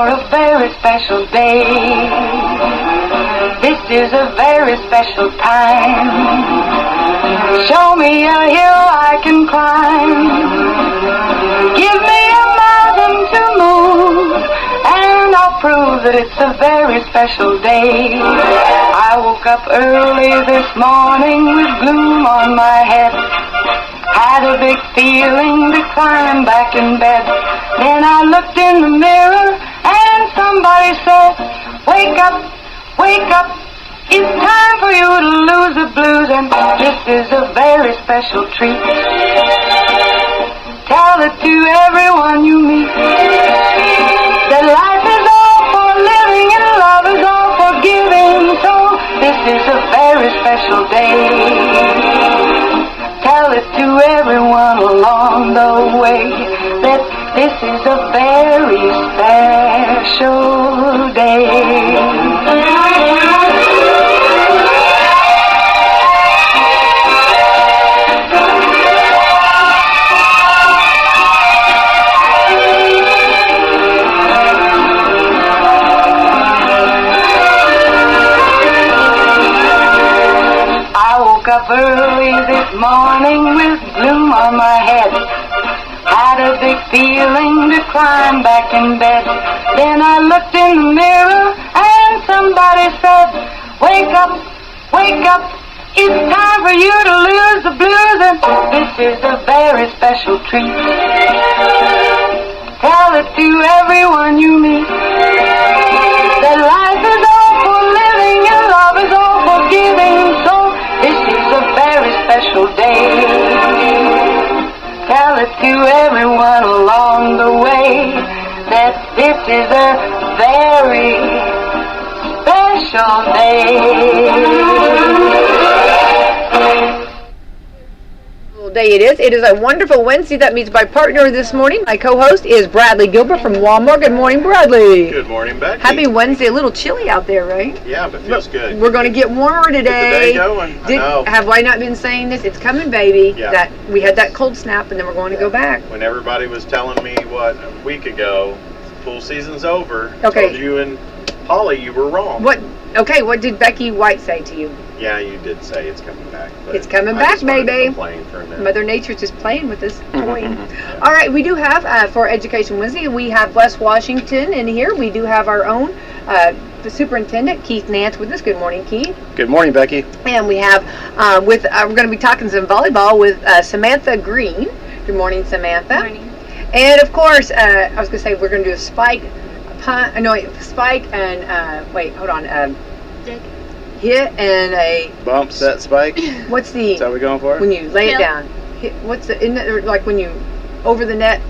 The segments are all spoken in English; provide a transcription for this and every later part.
for a very special day. This is a very special time. Show me a hill I can climb. Give me a mountain to move, and I'll prove that it's a very special day. I woke up early this morning with gloom on my head. Had a big feeling to climb back in bed. Then I looked in the mirror and somebody said, wake up, wake up. It's time for you to lose the blues, and this is a very special treat. Tell it to everyone you meet, that life is all for living and love is all for giving. So this is a very special day. Tell it to everyone along the way that this is a very special day. Up early this morning with gloom on my head. Had a big feeling to climb back in bed. Then I looked in the mirror and somebody said, wake up, wake up. It's time for you to lose the blues, and this is a very special treat. Tell it to everyone you meet, that life is all for living and love is all for giving. So this is a very special day. Tell it to everyone along the way that this is a very special day. Day it is. It is a wonderful Wednesday. That means my partner this morning, my co-host, is Bradley Gilbert from Walmart. Good morning, Bradley. Good morning, Becky. Happy Wednesday. A little chilly out there, right? Yeah, but feels good. We're going to get warmer today. Get the day going. I know. Have I not been saying this? It's coming, baby. Yeah. That we had that cold snap, and then we're going to go back. When everybody was telling me a week ago, pool season's over. Okay. Told you and Holly you were wrong. What did Becky White say to you? Yeah, you did say it's coming back. But it's coming back, baby. For a minute. Mother Nature's just playing with this toy. All right, we do have, for Education Wednesday, we have West Washington in here. We do have our own the Superintendent, Keith Nance, with us. Good morning, Keith. Good morning, Becky. And we have, we're going to be talking some volleyball with Samantha Green. Good morning, Samantha. Good morning. And, of course, I was going to say we're going to do a spike, spike and, wait, hold on. Dig. Hit and a bump, set, spike. What's the? Is that what we're going for? When you lay it Hill. down. Hit, what's the? Isn't it like when you over the net?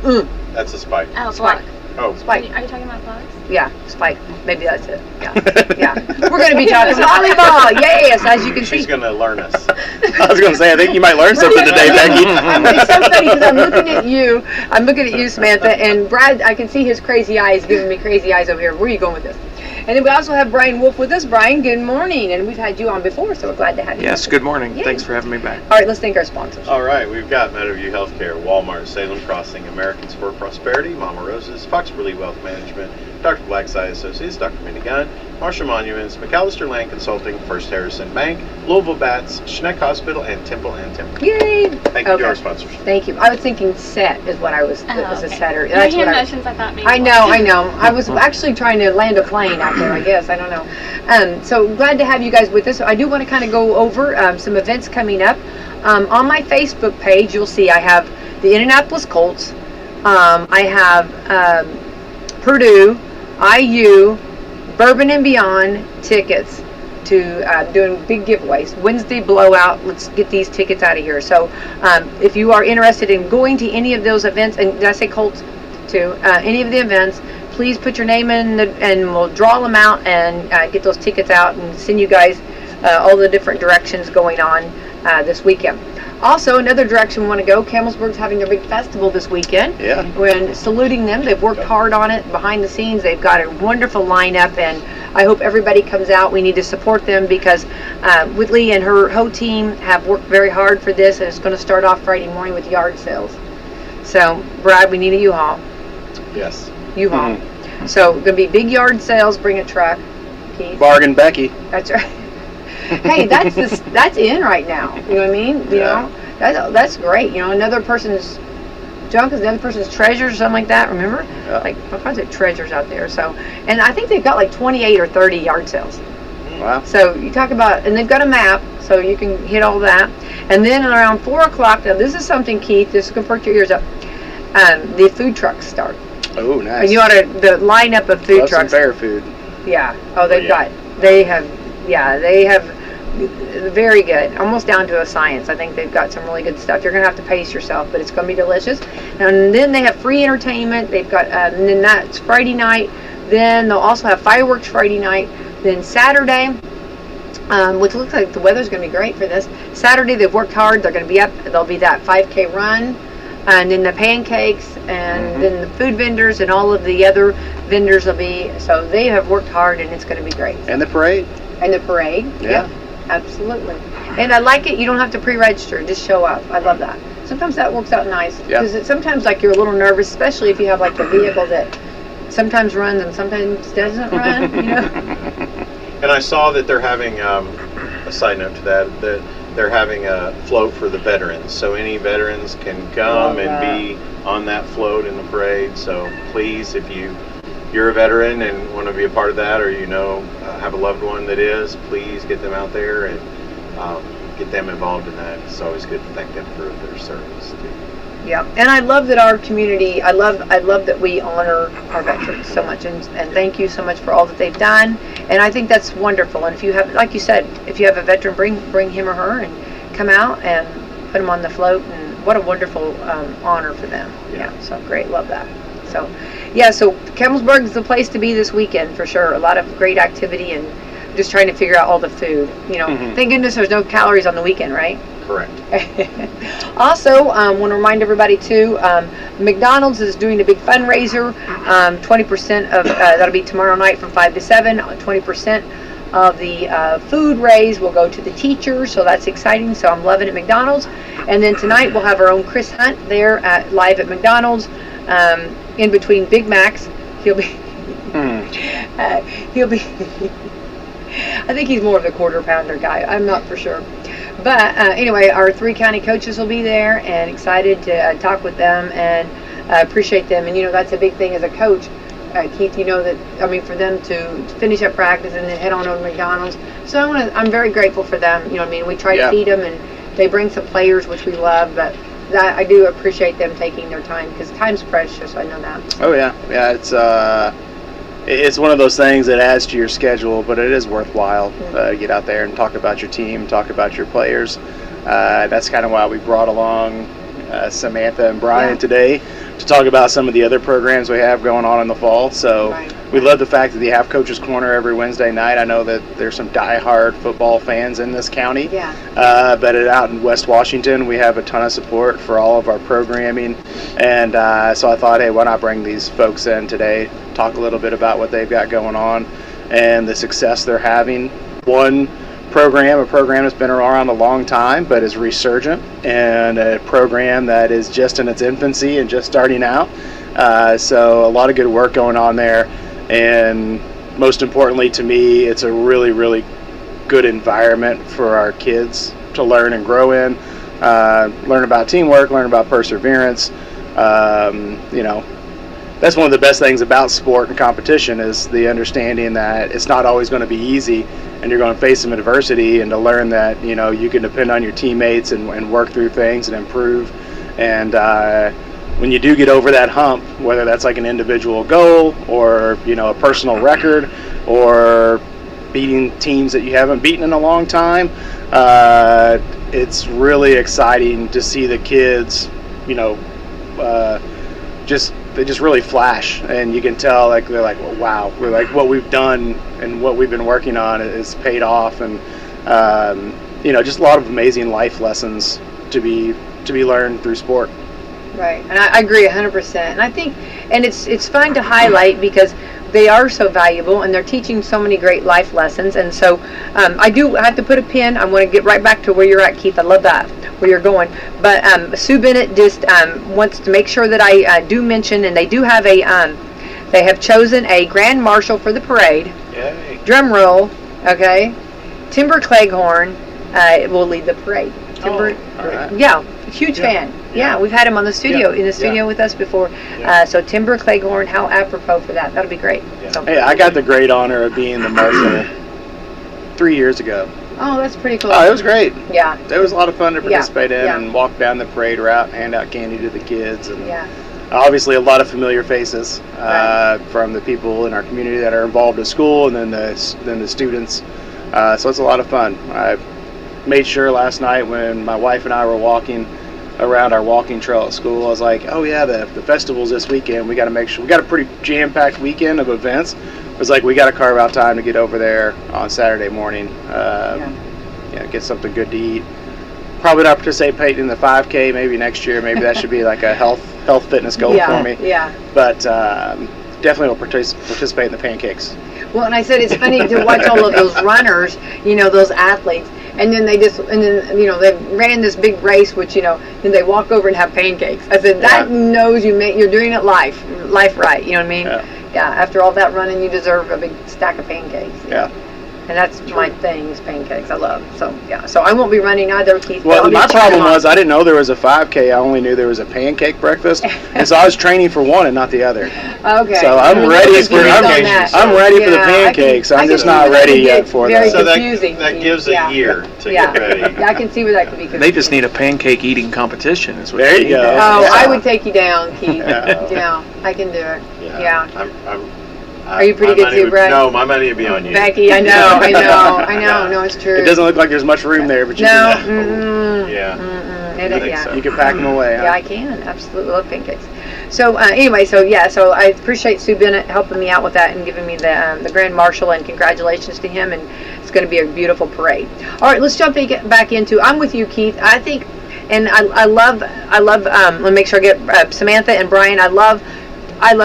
That's a spike. Oh, Spike. block. Oh, Spike. Are you talking about blocks? Yeah, spike. Maybe that's it. Yeah, yeah. We're going to be talking volleyball. Yes, as you can see. She's going to learn us. I was going to say, I think you might learn something today, Becky. It's so funny because I'm looking at you. I'm looking at you, Samantha, and Brad. I can see his crazy eyes giving me crazy eyes over here. Where are you going with this? And then we also have Brian Wolf with us. Brian, good morning. And we've had you on before, so we're glad to have you. Yes, good morning. Yay. Thanks for having me back. All right, let's thank our sponsors. All right, we've got Meadowview Healthcare, Walmart, Salem Crossing, Americans for Prosperity, Mama Rose's, Fox Burley Wealth Management, Dr. Black's Eye Associates, Dr. Minnie Gunn, Marshall Monuments, McAllister Land Consulting, First Harrison Bank, Louisville Bats, Schneck Hospital, and Temple and Temple. Yay! Thank you to our sponsors. Thank you. I was thinking set is what I was, as a setter. Your hand motions, I thought maybe. I know. I was actually trying to land a plane out there, I guess. I don't know. So glad to have you guys with us. I do want to kind of go over some events coming up. On my Facebook page, you'll see I have the Indianapolis Colts. I have Purdue, IU, Bourbon and Beyond tickets to doing big giveaways. Wednesday blowout. Let's get these tickets out of here. So if you are interested in going to any of those events, and did I say Colts too? Any of the events, please put your name in and we'll draw them out and get those tickets out and send you guys all the different directions going on this weekend. Also, another direction we want to go, Camelsburg's having their big festival this weekend. Yeah. We're saluting them. They've worked hard on it behind the scenes. They've got a wonderful lineup, and I hope everybody comes out. We need to support them because Whitley and her whole team have worked very hard for this, and it's going to start off Friday morning with yard sales. So, Brad, we need a U-Haul. Yes. U-Haul. So gonna be big yard sales. Bring a truck. Keith. Bargain Becky. That's right. Hey, that's in right now. You know what I mean? You know, that's great. You know, another person's junk is another person's treasure or something like that. Remember? Yeah. Like all kinds of treasures out there. So, and I think they've got like 28 or 30 yard sales. Wow. So you talk about, and they've got a map, so you can hit all that. And then around 4 o'clock, now this is something, Keith, just to perk your ears up, the food trucks start. Oh, nice. And you ought to, the lineup of food Love some trucks. fair food. Yeah. Oh, they have very good, almost down to a science. I think they've got some really good stuff. You're going to have to pace yourself, but it's going to be delicious. And then they have free entertainment. They've got, and then that's Friday night. Then they'll also have fireworks Friday night. Then Saturday, which looks like the weather's going to be great for this. Saturday, they've worked hard. They're going to be up. There'll be that 5K run. And then the pancakes, and then the food vendors, and all of the other vendors will be. So they have worked hard, and it's going to be great. And the parade. And the parade. Yeah. Yep, absolutely. And I like it. You don't have to pre-register. Just show up. I love that. Sometimes that works out nice. Yeah. Because sometimes like you're a little nervous, especially if you have like the vehicle that sometimes runs and sometimes doesn't run, you know. And I saw that they're having a side note to that they're having a float for the veterans. So any veterans can come and be on that float in the parade. So please, if you're a veteran and want to be a part of that, or have a loved one that is, please get them out there and get them involved in that. It's always good to thank them for their service too. Yeah, and I love that our community, I love that we honor our veterans so much, and thank you so much for all that they've done. And I think that's wonderful. And if you have, like you said, if you have a veteran, bring him or her and come out and put them on the float. And what a wonderful honor for them. Yeah, so great, love that. So, yeah, so Kemmelsburg is the place to be this weekend for sure. A lot of great activity and just trying to figure out all the food. You know, thank goodness there's no calories on the weekend, right? Correct. Also, want to remind everybody too, McDonald's is doing a big fundraiser. 20% of that'll be tomorrow night from 5 to 7. 20% of the food raised will go to the teachers, so that's exciting. So I'm loving it, McDonald's. And then tonight we'll have our own Chris Hunt there live at McDonald's. In between Big Macs, he'll be. He'll be. I think he's more of the quarter pounder guy. I'm not for sure. But anyway, our 3 county coaches will be there, and excited to talk with them and appreciate them. And that's a big thing as a coach, Keith. For them to finish up practice and then head on over to McDonald's. So I'm very grateful for them. We try to feed them, and they bring some players, which we love. But I do appreciate them taking their time, because time's precious. I know that. Oh yeah, it's one of those things that adds to your schedule, but it is worthwhile to get out there and talk about your team, talk about your players. That's kind of why we brought along Samantha and Brian today to talk about some of the other programs we have going on in the fall. So we love the fact that you have Coach's Corner every Wednesday night. I know that there's some diehard football fans in this county, but out in West Washington, we have a ton of support for all of our programming. And so I thought, hey, why not bring these folks in today, talk a little bit about what they've got going on and the success they're having. A program that's been around a long time but is resurgent, and a program that is just in its infancy and just starting out. So a lot of good work going on there, and most importantly to me, it's a really, really good environment for our kids to learn and grow in, learn about teamwork, learn about perseverance. That's one of the best things about sport and competition, is the understanding that it's not always going to be easy, and you're going to face some adversity, and to learn that you can depend on your teammates and work through things and improve. And when you do get over that hump, whether that's like an individual goal or a personal record or beating teams that you haven't beaten in a long time, it's really exciting to see the kids they just really flash, and you can tell they're like, well, wow, we're like, what we've done and what we've been working on is paid off. And just a lot of amazing life lessons to be learned through sport. Right, and I agree 100%. And I think, and it's fun to highlight because they are so valuable, and they're teaching so many great life lessons. And so I have to put a pin. I want to get right back to where you're at, Keith. I love that, where you're going. But Sue Bennett just wants to make sure that I do mention, and they do have They have chosen a grand marshal for the parade. Yay. Drum roll, okay. Timber Cleghorn will lead the parade. Timber, all right. yeah, huge fan. Yeah, we've had him on the studio in the studio with us before. So Timber Cleghorn, how apropos for that? That'll be great. Yeah. So, Hey, I got the great honor of being the marshal 3 years ago. oh, that's pretty cool. Oh, it was great. Yeah, It was a lot of fun to participate in yeah. and walk down the parade route and hand out candy to the kids. And yeah. obviously a lot of familiar faces Right. from the people in our community that are involved at school, and then the students. So it's a lot of fun. I made sure last night when my wife and I were walking around our walking trail at school, I was like, oh yeah, the festival's this weekend. We got to make sure, we got a pretty jam-packed weekend of events. It was like, we got to carve out time to get over there on Saturday morning, get something good to eat. Probably not participate in the 5K maybe next year. Maybe that should be like a health fitness goal for me. Yeah. But definitely will participate in the pancakes. Well, and I said it's funny to watch all of those runners, those athletes, and then they ran this big race, which, then they walk over and have pancakes. I said, that knows you're doing it life right, you know what I mean? Yeah, after all that running, you deserve a big stack of pancakes. Yeah. And that's my thing, is pancakes. I love. So, yeah. So I won't be running either, Keith. Well, my problem was I didn't know there was a 5K. I only knew there was a pancake breakfast, and so I was training for one and not the other. Okay. So I'm ready for the pancakes. I'm just not ready yet for very that. So confusing. that gives a year to Yeah. get ready. Yeah, I can see where that could be confusing. They just need a pancake eating competition. Is what There they you need. go. Oh, Yeah. I would take you down, Keith. Yeah. Yeah, I can do it. Yeah. Are you pretty good too, Brad? No, my money would be on you. Becky, I know. No, it's true. It doesn't look like there's much room there, but you No. can, Yeah. Mm-mm. I think so. you can pack them away. Yeah, I can. Absolutely love pancakes. So anyway, so I appreciate Sue Bennett helping me out with that and giving me the Grand Marshal, and congratulations to him, and it's going to be a beautiful parade. All right, let's jump back into, I'm with you, Keith. I think, and I love, let me make sure I get Samantha and Brian, I love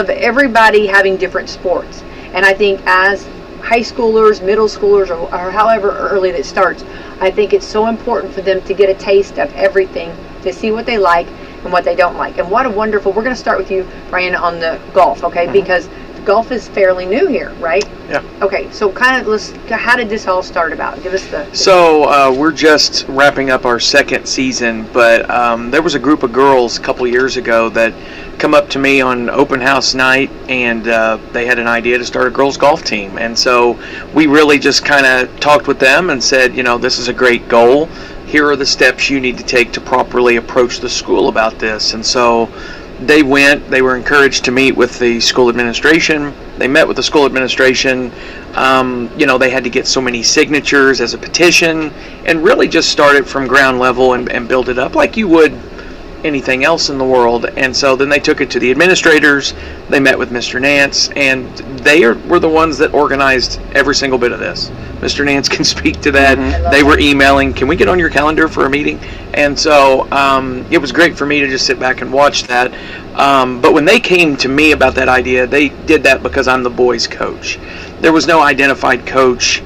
everybody having different sports. And I think as high schoolers, middle schoolers, or however early that starts, I think it's so important for them to get a taste of everything, to see what they like and what they don't like. And what a wonderful, we're going to start with you, Brian, on the golf, okay? Because golf is fairly new here, right? Yeah. Okay, so how did this all start about? Give us the... So we're just wrapping up our second season, but there was a group of girls a couple years ago that come up to me on open house night, and they had an idea to start a girls golf team. And so we really just kind of talked with them and said, this is a great goal. Here are the steps you need to take to properly approach the school about this. And so they were encouraged to meet with the school administration. They met with the school administration. They had to get so many signatures as a petition, and really just start it from ground level and build it up like you would anything else in the world. And so then they took it to the administrators. They met with Mr. Nance, and they were the ones that organized every single bit of this. Mr. Nance can speak to that. They were emailing, can we get on your calendar for a meeting? And so it was great for me to just sit back and watch that. But when they came to me about that idea, they did that because I'm the boys' coach. There was no identified coach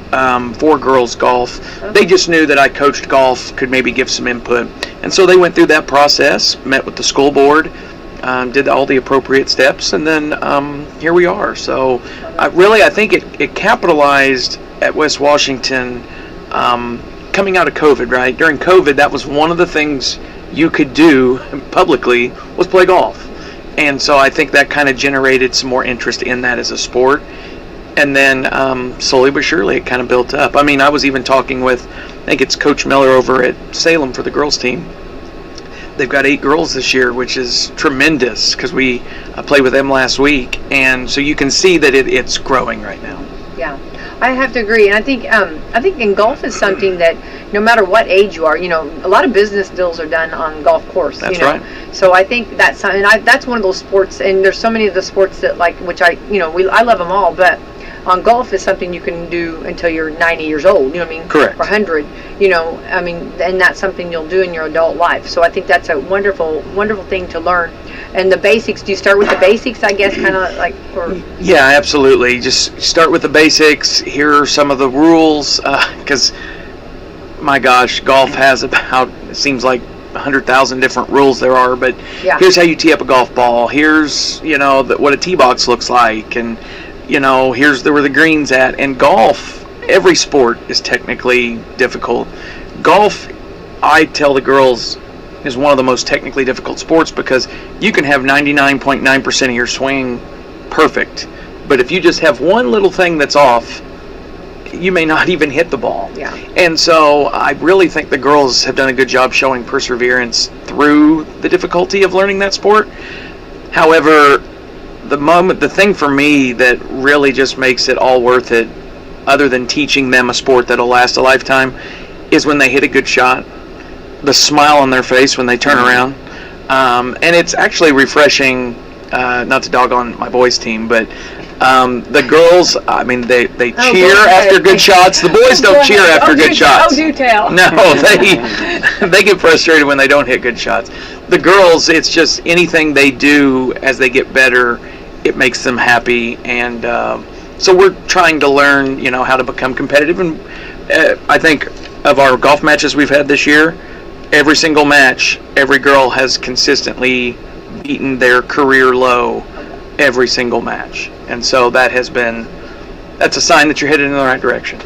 for girls golf. They just knew that I coached golf, could maybe give some input. And so they went through that process, met with the school board, did all the appropriate steps, and then here we are. So I think it capitalized at West Washington coming out of COVID, right? During COVID, that was one of the things you could do publicly was play golf. And so I think that kind of generated some more interest in that as a sport. And then slowly but surely it kind of built up. I mean, I was even talking with, I think it's Coach Miller over at Salem for the girls team. They've got 8 girls this year, which is tremendous because I played with them last week. And so you can see that it's growing right now. Yeah, I have to agree. And I think in golf is something that no matter what age you are, a lot of business deals are done on golf course. That's right. So I think that's one of those sports, and there's so many of the sports that which I love them all, but on golf is something you can do until you're 90 years old, you know what I mean? Correct. Or 100, and that's something you'll do in your adult life. So I think that's a wonderful, wonderful thing to learn. And the basics, do you start with the basics, I guess, kind of like? Yeah, absolutely. Just start with the basics. Here are some of the rules, because, my gosh, golf has about, it seems like 100,000 different rules there are, but Yeah. here's how you tee up a golf ball. Here's, what a tee box looks like, and, here's where the green's at. And golf, every sport is technically difficult. Golf, I tell the girls, is one of the most technically difficult sports because you can have 99.9% of your swing perfect, but if you just have one little thing that's off, you may not even hit the ball. Yeah. And so I really think the girls have done a good job showing perseverance through the difficulty of learning that sport. However, the thing for me that really just makes it all worth it, other than teaching them a sport that'll last a lifetime, is when they hit a good shot. The smile on their face when they turn around. And it's actually refreshing, not to dog on my boys' team, but the girls, I mean, they cheer after good shots. The boys don't cheer after good shots. Oh, do tell. No, they get frustrated when they don't hit good shots. The girls, it's just anything they do as they get better, it makes them happy. And so we're trying to learn, how to become competitive. And I think of our golf matches we've had this year, every single match, every girl has consistently beaten their career low every single match. And so that's a sign that you're headed in the right direction.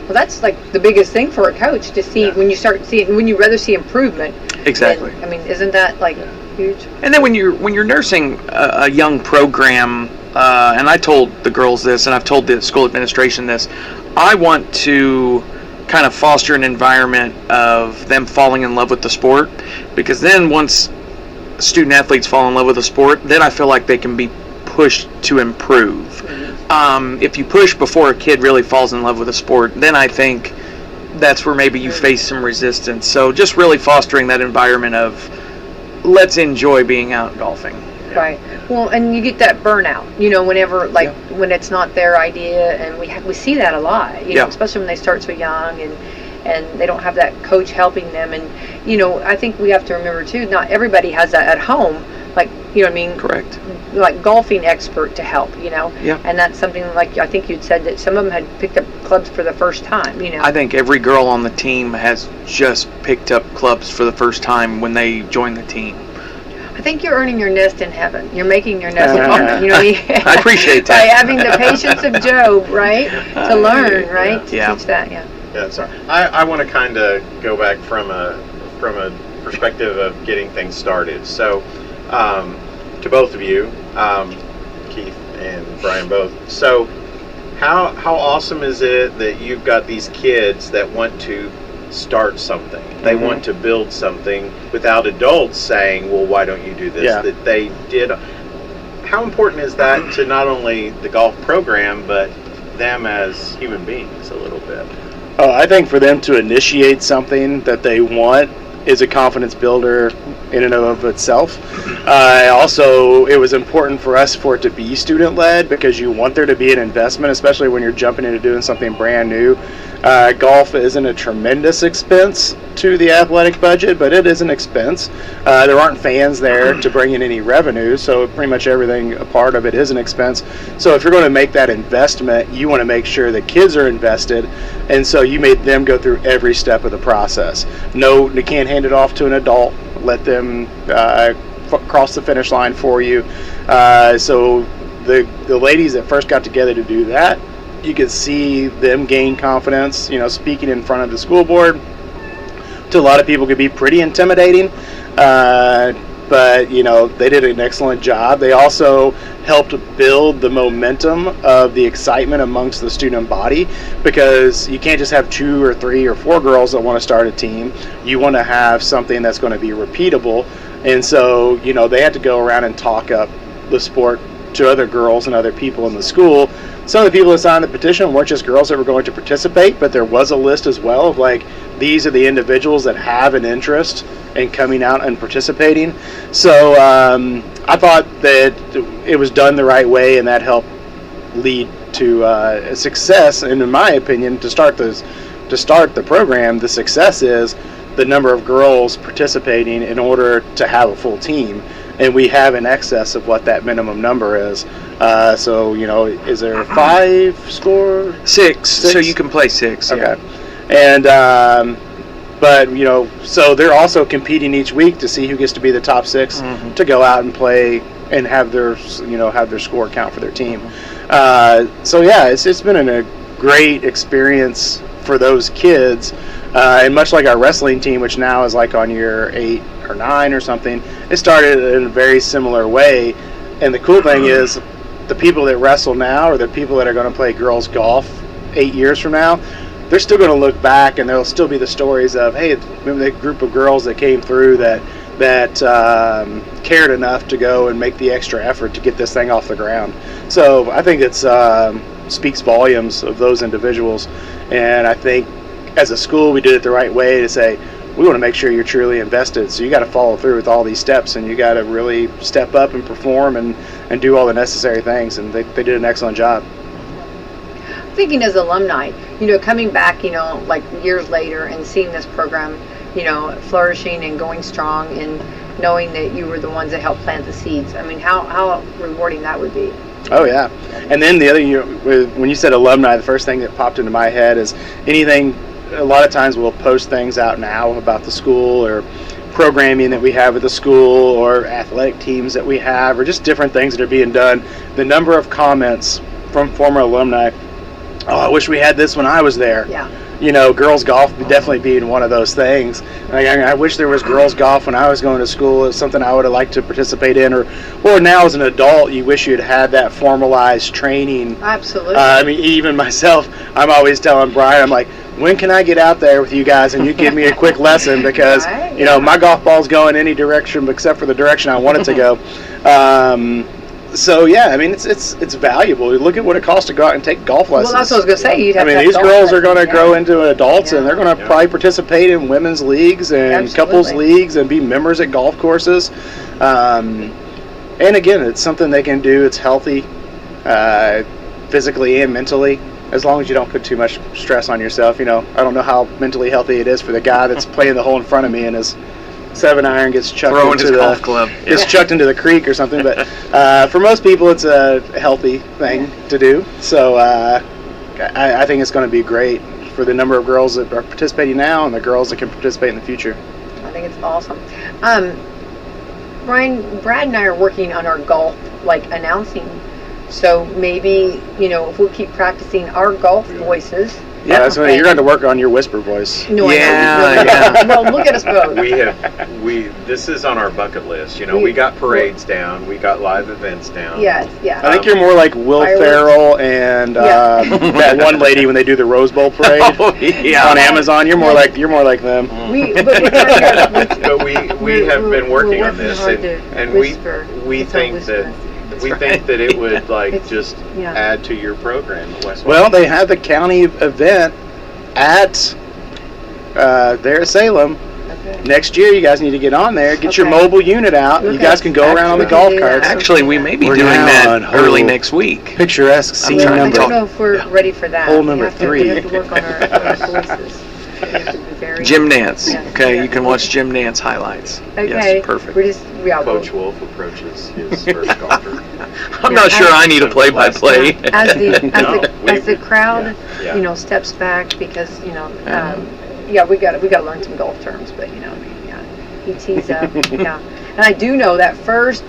Well, that's like the biggest thing for a coach to see when you start seeing, when you rather see improvement. Exactly. I mean, isn't that like huge? And then when you're nursing a young program, and I told the girls this, and I've told the school administration this, I want to kind of foster an environment of them falling in love with the sport, because then once student athletes fall in love with the sport, then I feel like they can be pushed to improve. If you push before a kid really falls in love with a sport, then I think that's where maybe you face some resistance. So just really fostering that environment of let's enjoy being out golfing. Right. Well, and you get that burnout, whenever, when it's not their idea, and we see that a lot, especially when they start so young and they don't have that coach helping them. And, I think we have to remember, too, not everybody has that at home, Correct. Like golfing expert to help, Yeah. And that's something like I think you'd said that some of them had picked up clubs for the first time, I think every girl on the team has just picked up clubs for the first time when they join the team. I think you're earning your nest in heaven. You're making your nest in heaven. I appreciate that. By having the patience of Job, right? To learn, right? To teach that, Yeah, sorry. I want to kind of go back from a perspective of getting things started. So, to both of you, Keith and Brian both. So, how awesome is it that you've got these kids that want to start something? They want to build something without adults saying, well, why don't you do this? Yeah. That they did. How important is that to not only the golf program, but them as human beings a little bit? I think for them to initiate something that they want is a confidence builder in and of itself. Also, it was important for us for it to be student-led because you want there to be an investment, especially when you're jumping into doing something brand new. Golf isn't a tremendous expense to the athletic budget, but it is an expense. There aren't fans there to bring in any revenue, so pretty much everything a part of it is an expense. So if you're going to make that investment, you want to make sure the kids are invested, and so you made them go through every step of the process. No, you can't hand it off to an adult. Let them cross the finish line for you. So the ladies that first got together to do that, you could see them gain confidence. Speaking in front of the school board to a lot of people could be pretty intimidating, but they did an excellent job. They also helped build the momentum of the excitement amongst the student body, because you can't just have 2 or 3 or 4 girls that want to start a team. You want to have something that's going to be repeatable, and so they had to go around and talk up the sport to other girls and other people in the school. Some of the people that signed the petition weren't just girls that were going to participate, but there was a list as well of these are the individuals that have an interest in coming out and participating. So I thought that it was done the right way, and that helped lead to a success. And in my opinion, to start the program, the success is the number of girls participating in order to have a full team. And we have in excess of what that minimum number is. So, is there 5 score? 6, so you can play 6. Okay. And, But so they're also competing each week to see who gets to be the top 6 to go out and play and have their score count for their team. So yeah, it's been a great experience for those kids, and much like our wrestling team, which now is like on year 8 or 9 or something, it started in a very similar way. And the cool thing is, the people that wrestle now, or the people that are going to play girls golf 8 years from now, they're still going to look back, and there'll still be the stories of, hey, remember the group of girls that came through that cared enough to go and make the extra effort to get this thing off the ground. So I think it's speaks volumes of those individuals, and I think as a school we did it the right way to say, we want to make sure you're truly invested, so you got to follow through with all these steps, and you got to really step up and perform and do all the necessary things, and they did an excellent job. Thinking as alumni, coming back, like years later and seeing this program, flourishing and going strong, and knowing that you were the ones that helped plant the seeds. I mean, how rewarding that would be. Oh yeah, and then the other, when you said alumni, the first thing that popped into my head is anything. A lot of times we'll post things out now about the school, or programming that we have at the school, or athletic teams that we have, or just different things that are being done. The number of comments from former alumni, oh, I wish we had this when I was there. Yeah. Girls golf definitely being one of those things. I wish there was girls golf when I was going to school. It's something I would have liked to participate in, or now as an adult, you wish you'd had that formalized training. Absolutely. I mean, even myself, I'm always telling Brian, I'm like, when can I get out there with you guys and you give me a quick lesson, because Right. My golf ball's going any direction except for the direction I want it to go. So yeah, I mean, it's valuable. Look at what it costs to go out and take golf lessons. Well, that's what I was going to say. You'd have I mean, to have these golf girls are going to lessons, grow into adults, and they're going to Yeah. probably participate in women's leagues and Absolutely. couples leagues and be members at golf courses. And again, it's something they can do. It's healthy, physically and mentally, as long as you don't put too much stress on yourself. I don't know how mentally healthy it is for the guy that's playing the hole in front of me and his 7-iron gets chucked Throwing into his the golf club. gets chucked into the creek or something. But for most people, it's a healthy thing to do. So I think it's going to be great for the number of girls that are participating now and the girls that can participate in the future. I think it's awesome. Brian, Brad and I are working on our golf, announcing. So maybe, if we'll keep practicing our golf voices. Yeah, that's what, you're going to work on your whisper voice. No, Yeah, I know. yeah. Well, look at us both. This is on our bucket list. We got parades down, we got live events down. Yes, yeah. I think you're more like Will Fireworks. Ferrell and that one lady when they do the Rose Bowl parade Yeah. on Amazon. You're more like them. Mm. But we're trying to, But we have been working on this, hard and to we whisper. we It's our think that whisper. think that it would It's- just yeah. add to your program at West. Well, they have the county event at there at Salem. Okay. Next year, you guys need to get on there. Get your Okay. mobile unit out. You Okay. guys can go around on the Actually, golf we can do carts. that. Actually, we may be We're doing now that on early hold. next week. Picturesque scene trying to I number. don't know if we're ready for that. Hole We number have to- 3. We have to work on our voices. We have to be very- Jim Nance. Yeah. Okay, Yeah. you can watch Jim Nance highlights. Okay. Yes, perfect. We're just, we'll- Coach Wolf approaches his first golfer. I'm not sure I need a play-by-play. as the No, as the crowd, Yeah. steps back, because we got to learn some golf terms, but he tees up, yeah. And I do know that first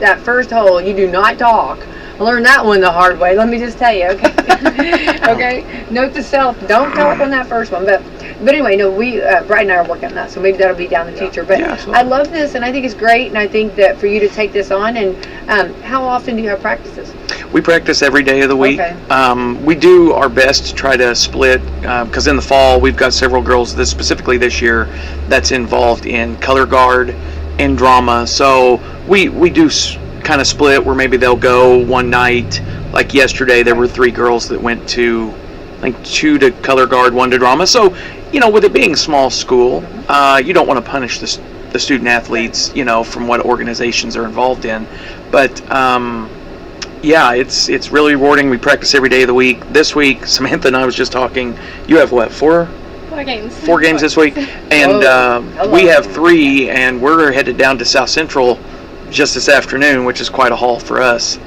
hole, you do not talk. I learned that one the hard way. Let me just tell you, okay? Okay. Note to self: don't talk on that first one. But anyway, no, we Brad and I are working on that, so maybe that'll be down the future. But Yeah, absolutely. I love this, and I think it's great, and I think that for you to take this on, and how often do you have practices? We practice every day of the week. Okay. We do our best to try to split, because in the fall we've got several girls, specifically this year, that's involved in color guard and drama. So we do kind of split where maybe they'll go one night. Like yesterday, there were 3 girls that went to, I think 2 to color guard, 1 to drama. So, with it being a small school, you don't want to punish the student athletes, from what organizations are involved in. But yeah, it's really rewarding. We practice every day of the week. This week, Samantha and I was just talking. You have what, 4 4 games. this week? And Hello. we have 3, and we're headed down to South Central just this afternoon, which is quite a haul for us.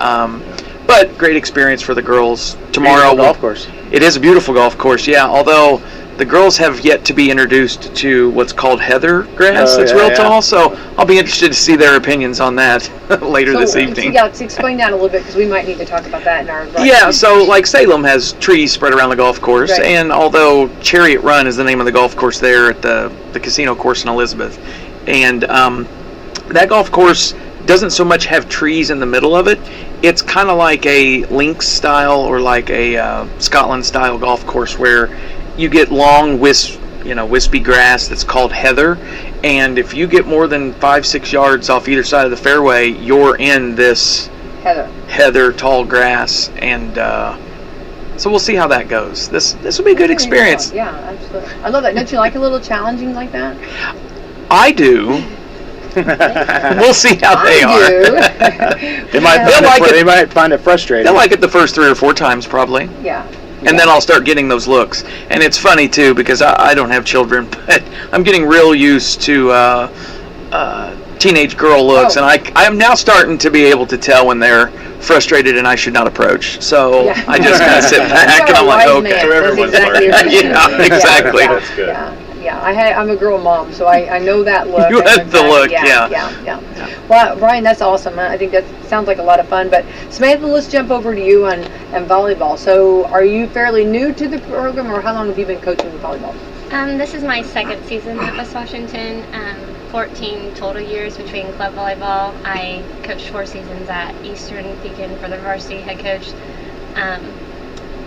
But great experience for the girls. Tomorrow, Beautiful golf course. it is a beautiful golf course, yeah. Although The girls have yet to be introduced to what's called heather grass. Oh, That's yeah, real yeah. tall, so I'll be interested to see their opinions on that later this evening. Yeah, let's explain that a little bit because we might need to talk about that in our. Yeah, so like Salem has trees spread around the golf course, Right. and although Chariot Run is the name of the golf course there at the casino course in Elizabeth, and that golf course doesn't so much have trees in the middle of it. It's kind of like a links style or like a Scotland style golf course where you get long wispy grass that's called heather, and if you get more than 5-6 yards off either side of the fairway, you're in this heather tall grass, and so we'll see how that goes. This will be a good experience. Yeah, absolutely. I love that. Don't you like a little challenging like that? I do. We'll see how they are. They might find it frustrating. They'll like it the first 3 or 4 times probably. Yeah. And then I'll start getting those looks. And it's funny too because I don't have children, but I'm getting real used to teenage girl looks, and I'm now starting to be able to tell when they're frustrated and I should not approach. So I just kind of sit back and I'm like, okay. So everyone's learning. Yeah, exactly. That's good. Yeah, I'm a girl mom, so I know that look. You had the look, yeah. Well, Ryan, that's awesome. I think that sounds like a lot of fun. But Samantha, let's jump over to you on volleyball. So are you fairly new to the program, or how long have you been coaching volleyball? This is my second season at West Washington. 14 total years between club volleyball. I coached 4 seasons at Eastern Pekin for the varsity head coach. And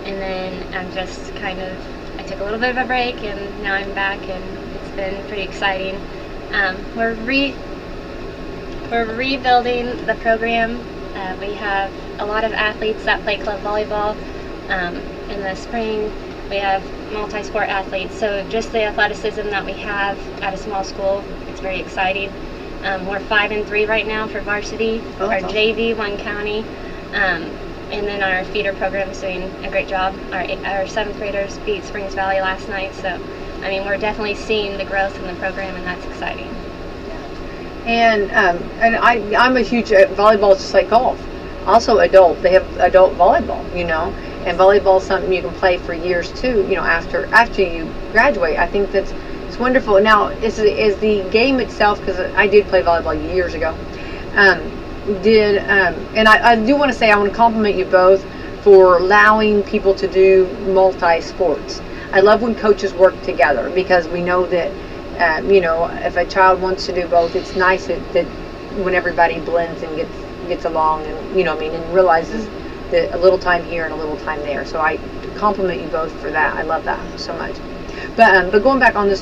then I'm just I took a little bit of a break, and now I'm back, and it's been pretty exciting. We're rebuilding the program. We have a lot of athletes that play club volleyball. In the spring, we have multi-sport athletes, so just the athleticism that we have at a small school, it's very exciting. We're 5-3 right now for varsity. Our JV won county. And then our feeder program is doing a great job. Our 7th graders beat Springs Valley last night. So, I mean, we're definitely seeing the growth in the program, and that's exciting. And I'm a huge volleyball is just like golf. Also adult. They have adult volleyball, and volleyball is something you can play for years too. After you graduate. I think it's wonderful. Now, is the game itself, because I did play volleyball years ago. And I do want to say I want to compliment you both for allowing people to do multi-sports. I love when coaches work together because we know that if a child wants to do both, it's nice that when everybody blends and gets along and and realizes that a little time here and a little time there. So I compliment you both for that. I love that so much. But going back on the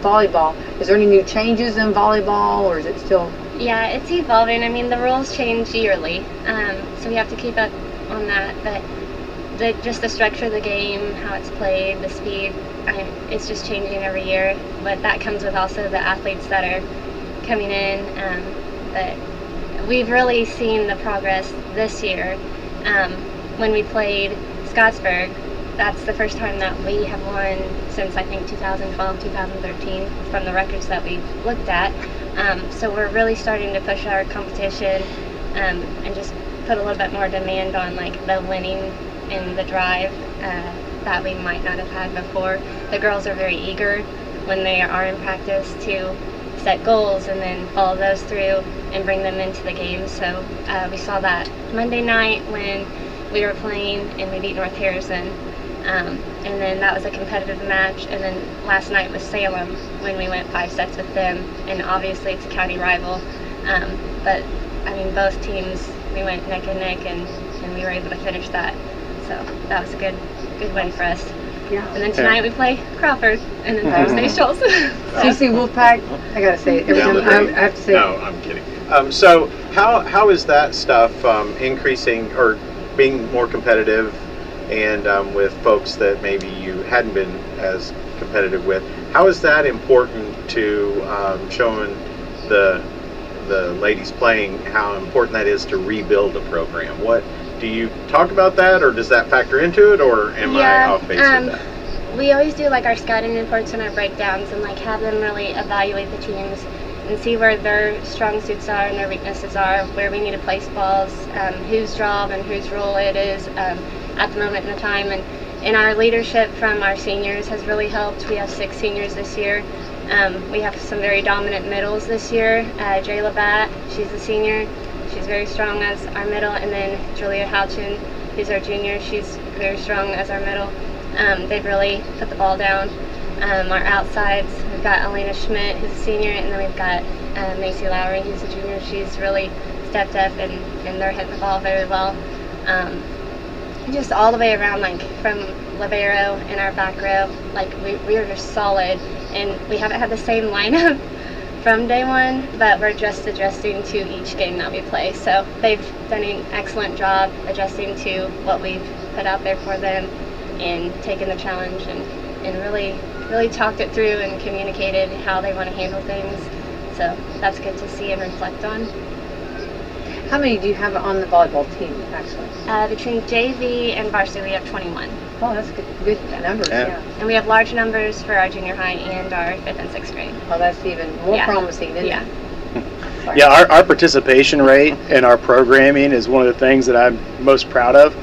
volleyball, is there any new changes in volleyball, or is it still? Yeah, it's evolving. I mean, the rules change yearly, so we have to keep up on that. But just the structure of the game, how it's played, the speed, it's just changing every year. But that comes with also the athletes that are coming in. But we've really seen the progress this year. When we played Scottsburg, that's the first time that we have won since I think 2012, 2013 from the records that we've looked at. So we're really starting to push our competition and just put a little bit more demand on the winning and the drive that we might not have had before. The girls are very eager when they are in practice to set goals and then follow those through and bring them into the game. So we saw that Monday night when we were playing and we beat North Harrison. And then that was a competitive match, and then last night was Salem when we went 5 sets with them, and obviously it's a county rival, but I mean both teams, we went neck and neck, and we were able to finish that, so that was a good win for us. Yeah. And then tonight we play Crawford, and then Thursday Schultz. CC Wolfpack, I gotta say it every time. I have to say No, I'm kidding. So how is that stuff increasing or being more competitive? And with folks that maybe you hadn't been as competitive with, how is that important to showing the ladies playing how important that is to rebuild a program? What do you talk about that, or does that factor into it, or am I off base with that? We always do our scouting reports and our breakdowns, and have them really evaluate the teams and see where their strong suits are and their weaknesses are, where we need to place balls, whose job and whose role it is at the moment in the time, and our leadership from our seniors has really helped. We have 6 seniors this year. We have some very dominant middles this year. Jay Labatt, she's a senior. She's very strong as our middle. And then Julia Houchin, who's our junior. She's very strong as our middle. They've really put the ball down. Our outsides, we've got Elena Schmidt, who's a senior, and then we've got Macy Lowry, who's a junior. She's really stepped up, and they're hitting the ball very well. Just all the way around, like from libero in our back row, like we are just solid, and we haven't had the same lineup from day one, but we're just adjusting to each game that we play. So they've done an excellent job adjusting to what we've put out there for them and taken the challenge and really talked it through and communicated how they want to handle things. So that's good to see and reflect on. How many do you have on the volleyball team, actually? Between JV and varsity, we have 21. Oh, that's good numbers, yeah. And we have large numbers for our junior high and our 5th and 6th grade. Oh, that's even more promising, isn't Yeah. it? Yeah, our participation rate in our programming is one of the things that I'm most proud of.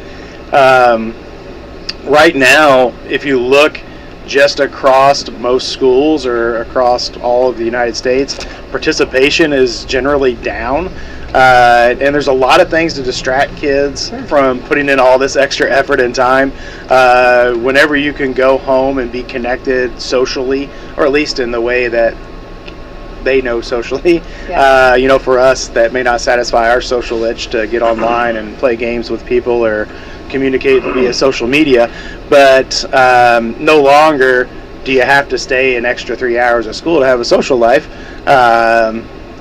Right now, if you look just across most schools or across all of the United States, participation is generally down. And there's a lot of things to distract kids from putting in all this extra effort and time. Whenever you can go home and be connected socially, or at least in the way that they know socially. For us, that may not satisfy our social itch to get online and play games with people or communicate via social media. But no longer do you have to stay an extra 3 hours at school to have a social life.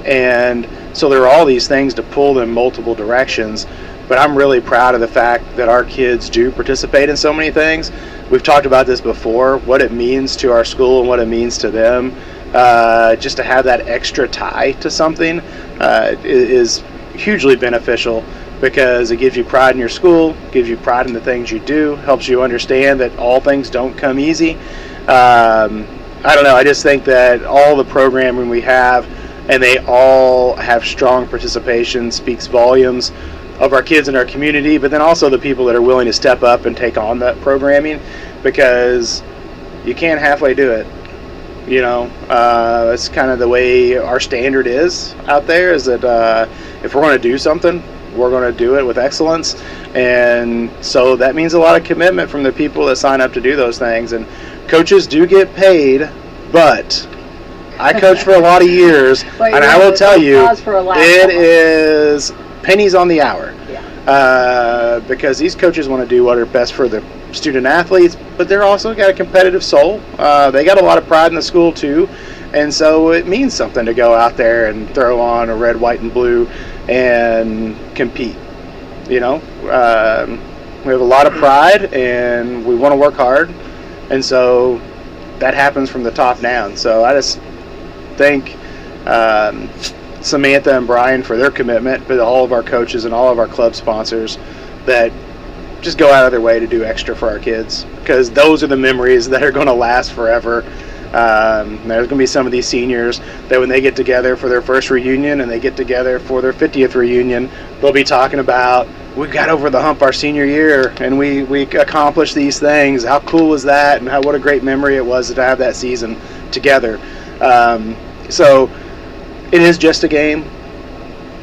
And so there are all these things to pull in multiple directions, but I'm really proud of the fact that our kids do participate in so many things. We've talked about this before, what it means to our school and what it means to them. Just to have that extra tie to something is hugely beneficial, because it gives you pride in your school, gives you pride in the things you do, helps you understand that all things don't come easy. I don't know, I just think that all the programming we have, and they all have strong participation, speaks volumes of our kids in our community, but then also the people that are willing to step up and take on that programming, because you can't halfway do it. That's kind of the way our standard is out there, is that if we're going to do something, we're going to do it with excellence. And so that means a lot of commitment from the people that sign up to do those things. And coaches do get paid, but I coached for a lot of years, and I will tell you, it is pennies on the hour. Because these coaches want to do what are best for the student athletes, but they're also got a competitive soul. They got a lot of pride in the school too, and so it means something to go out there and throw on a red, white, and blue and compete. We have a lot of pride, and we want to work hard, and so that happens from the top down. So I just thank Samantha and Brian for their commitment, but all of our coaches and all of our club sponsors that just go out of their way to do extra for our kids, because those are the memories that are going to last forever. There's going to be some of these seniors that when they get together for their first reunion and they get together for their 50th reunion, they'll be talking about, we got over the hump our senior year and we accomplished these things. How cool was that? And what a great memory it was to have that season together. So it is just a game,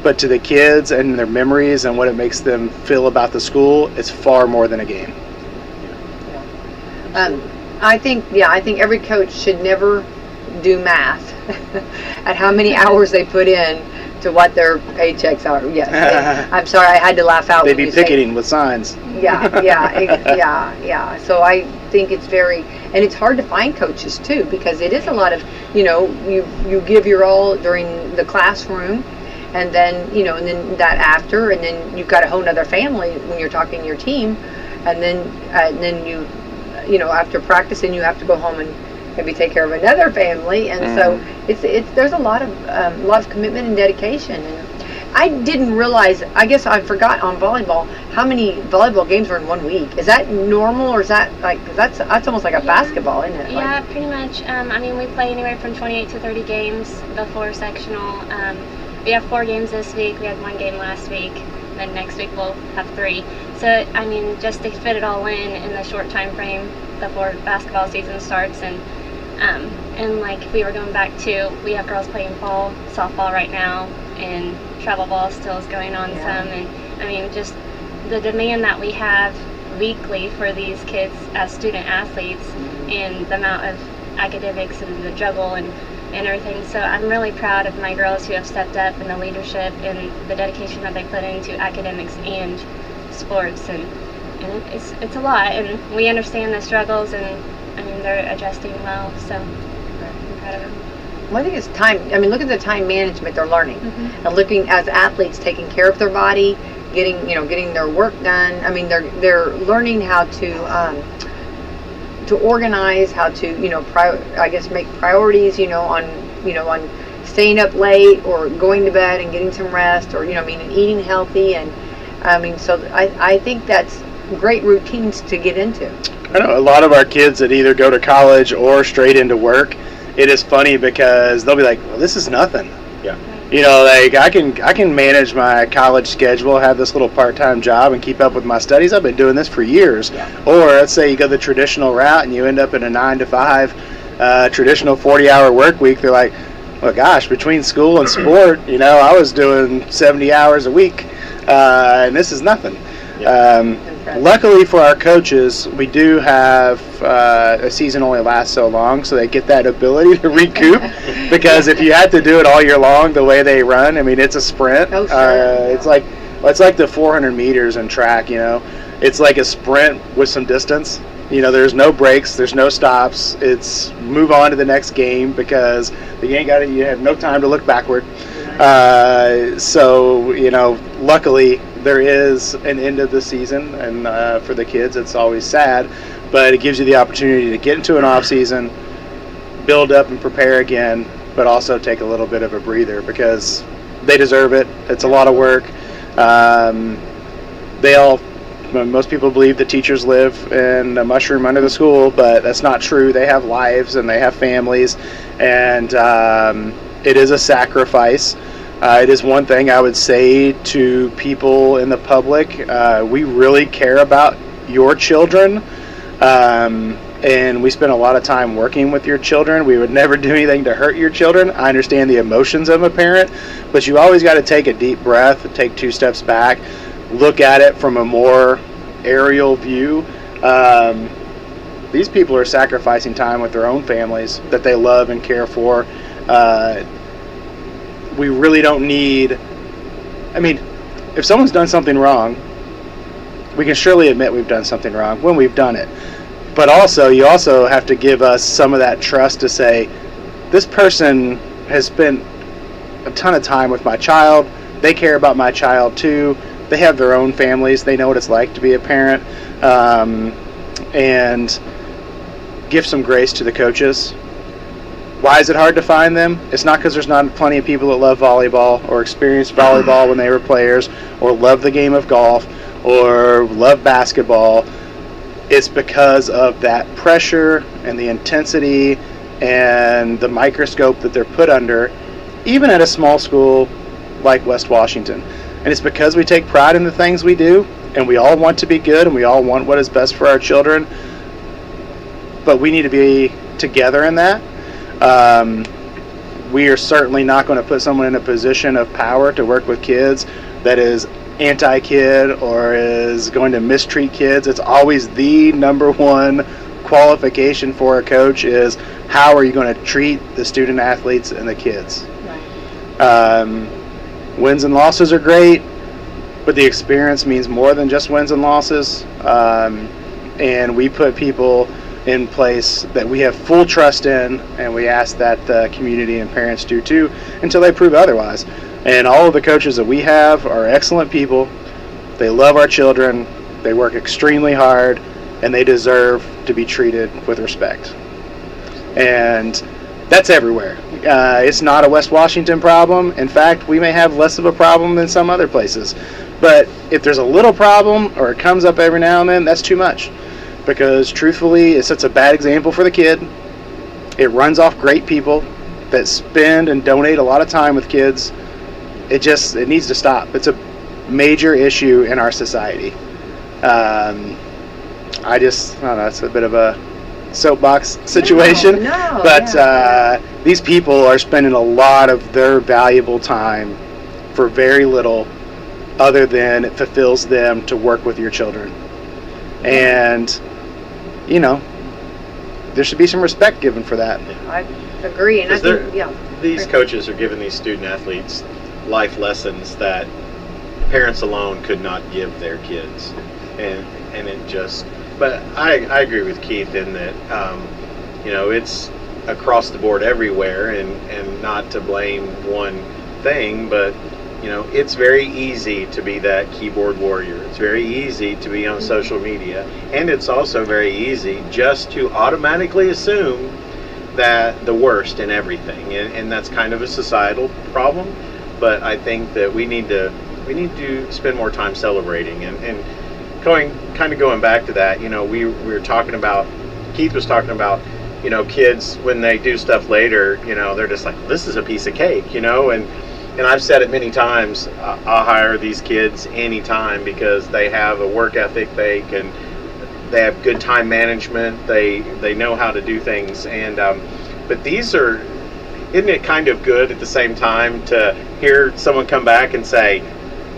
but to the kids and their memories and what it makes them feel about the school, it's far more than a game. I think every coach should never do math at how many hours they put in to what their paychecks are. Yes, I'm sorry, I had to laugh out. They'd be picketing with signs. Yeah. So I think it's and it's hard to find coaches too, because it is a lot of, you give your all during the classroom, and then, and then that after, and then you've got a whole nother family when you're talking to your team, and then you, after practicing, you have to go home and maybe take care of another family, and so it's there's a lot of commitment and dedication. And I didn't realize, I guess I forgot on volleyball, how many volleyball games are in 1 week. Is that normal, or is that that's almost like a basketball, isn't it? Yeah, pretty much. We play anywhere from 28 to 30 games before sectional. we have 4 games this week. We had 1 game last week. And then next week we'll have 3. So I mean, just to fit it all in the short time frame before basketball season starts, and like if we were going back to, we have girls playing fall softball right now, and travel ball still is going on some, and I mean, just the demand that we have weekly for these kids as student athletes, and the amount of academics and the juggle and everything. So I'm really proud of my girls who have stepped up, and the leadership and the dedication that they put into academics and sports, and it's a lot, and we understand the struggles, and I mean, they're adjusting well, so I'm proud of them. Well, I think it's time. I mean, look at the time management they're learning, Mm-hmm. and looking as athletes, taking care of their body, getting their work done. I mean, they're learning how to organize, how to make priorities. On staying up late or going to bed and getting some rest, or and eating healthy, and so I think that's great routines to get into. I know a lot of our kids that either go to college or straight into work. It is funny because they'll be like, "Well, this is nothing." Yeah. Like I can manage my college schedule, have this little part-time job, and keep up with my studies. I've been doing this for years. Yeah. Or let's say you go the traditional route and you end up in a 9-to-5 traditional 40-hour work week. They're like, "Well, gosh, between school and sport, I was doing 70 hours a week, and this is nothing." Yeah. Luckily for our coaches, we do have a season only lasts so long, so they get that ability to recoup. Because if you had to do it all year long, the way they run, I mean, it's a sprint. Oh, sure. It's like the 400 meters in track. It's like a sprint with some distance. There's no breaks, there's no stops. It's move on to the next game, because you have no time to look backward. So luckily there is an end of the season, and for the kids it's always sad, but it gives you the opportunity to get into an off season, build up and prepare again, but also take a little bit of a breather, because they deserve it. It's a lot of work. Most people believe the teachers live in a mushroom under the school, but that's not true. They have lives and they have families, and it is a sacrifice. It is one thing I would say to people in the public. We really care about your children, and we spend a lot of time working with your children. We would never do anything to hurt your children. I understand the emotions of a parent, but you always got to take a deep breath, take 2 steps back, look at it from a more aerial view. These people are sacrificing time with their own families that they love and care for. We really don't need, if someone's done something wrong, we can surely admit we've done something wrong when we've done it. But you also have to give us some of that trust to say, this person has spent a ton of time with my child. They care about my child too. They have their own families. They know what it's like to be a parent. And give some grace to the coaches. Why is it hard to find them? It's not because there's not plenty of people that love volleyball or experienced volleyball when they were players, or love the game of golf, or love basketball. It's because of that pressure and the intensity and the microscope that they're put under, even at a small school like West Washington. And it's because we take pride in the things we do, and we all want to be good, and we all want what is best for our children. But we need to be together in that. We are certainly not going to put someone in a position of power to work with kids that is anti-kid or is going to mistreat kids. It's always the number one qualification for a coach is, how are you going to treat the student athletes and the kids? Right. Wins and losses are great, but the experience means more than just wins and losses. And we put people in place that we have full trust in, and we ask that the community and parents do too, until they prove otherwise. And all of the coaches that we have are excellent people. They love our children, they work extremely hard, and they deserve to be treated with respect. And that's everywhere. It's not a West Washington problem. In fact, we may have less of a problem than some other places. But if there's a little problem, or it comes up every now and then, that's too much. Because truthfully, it sets a bad example for the kid. It runs off great people that spend and donate a lot of time with kids, it needs to stop. It's a major issue in our society. I don't know, it's a bit of a soapbox situation. But these people are spending a lot of their valuable time for very little other than it fulfills them to work with your children. And, you know, there should be some respect given for that. I agree. And I think, these coaches are giving these student athletes life lessons that parents alone could not give their kids. And it just, but I agree with Keith in that, you know, it's across the board everywhere, and not to blame one thing, but, you know, it's very easy to be that keyboard warrior. It's very easy to be on social media, and it's also very easy just to automatically assume that the worst in everything, and that's kind of a societal problem. But I think that we need to spend more time celebrating and going back to that. You know, we were talking about, Keith was talking about, you know, kids when they do stuff later, you know, they're just like, this is a piece of cake, you know, and I've said it many times, I'll hire these kids anytime because they have a work ethic, they have good time management, they know how to do things, and but isn't it kind of good at the same time to hear someone come back and say,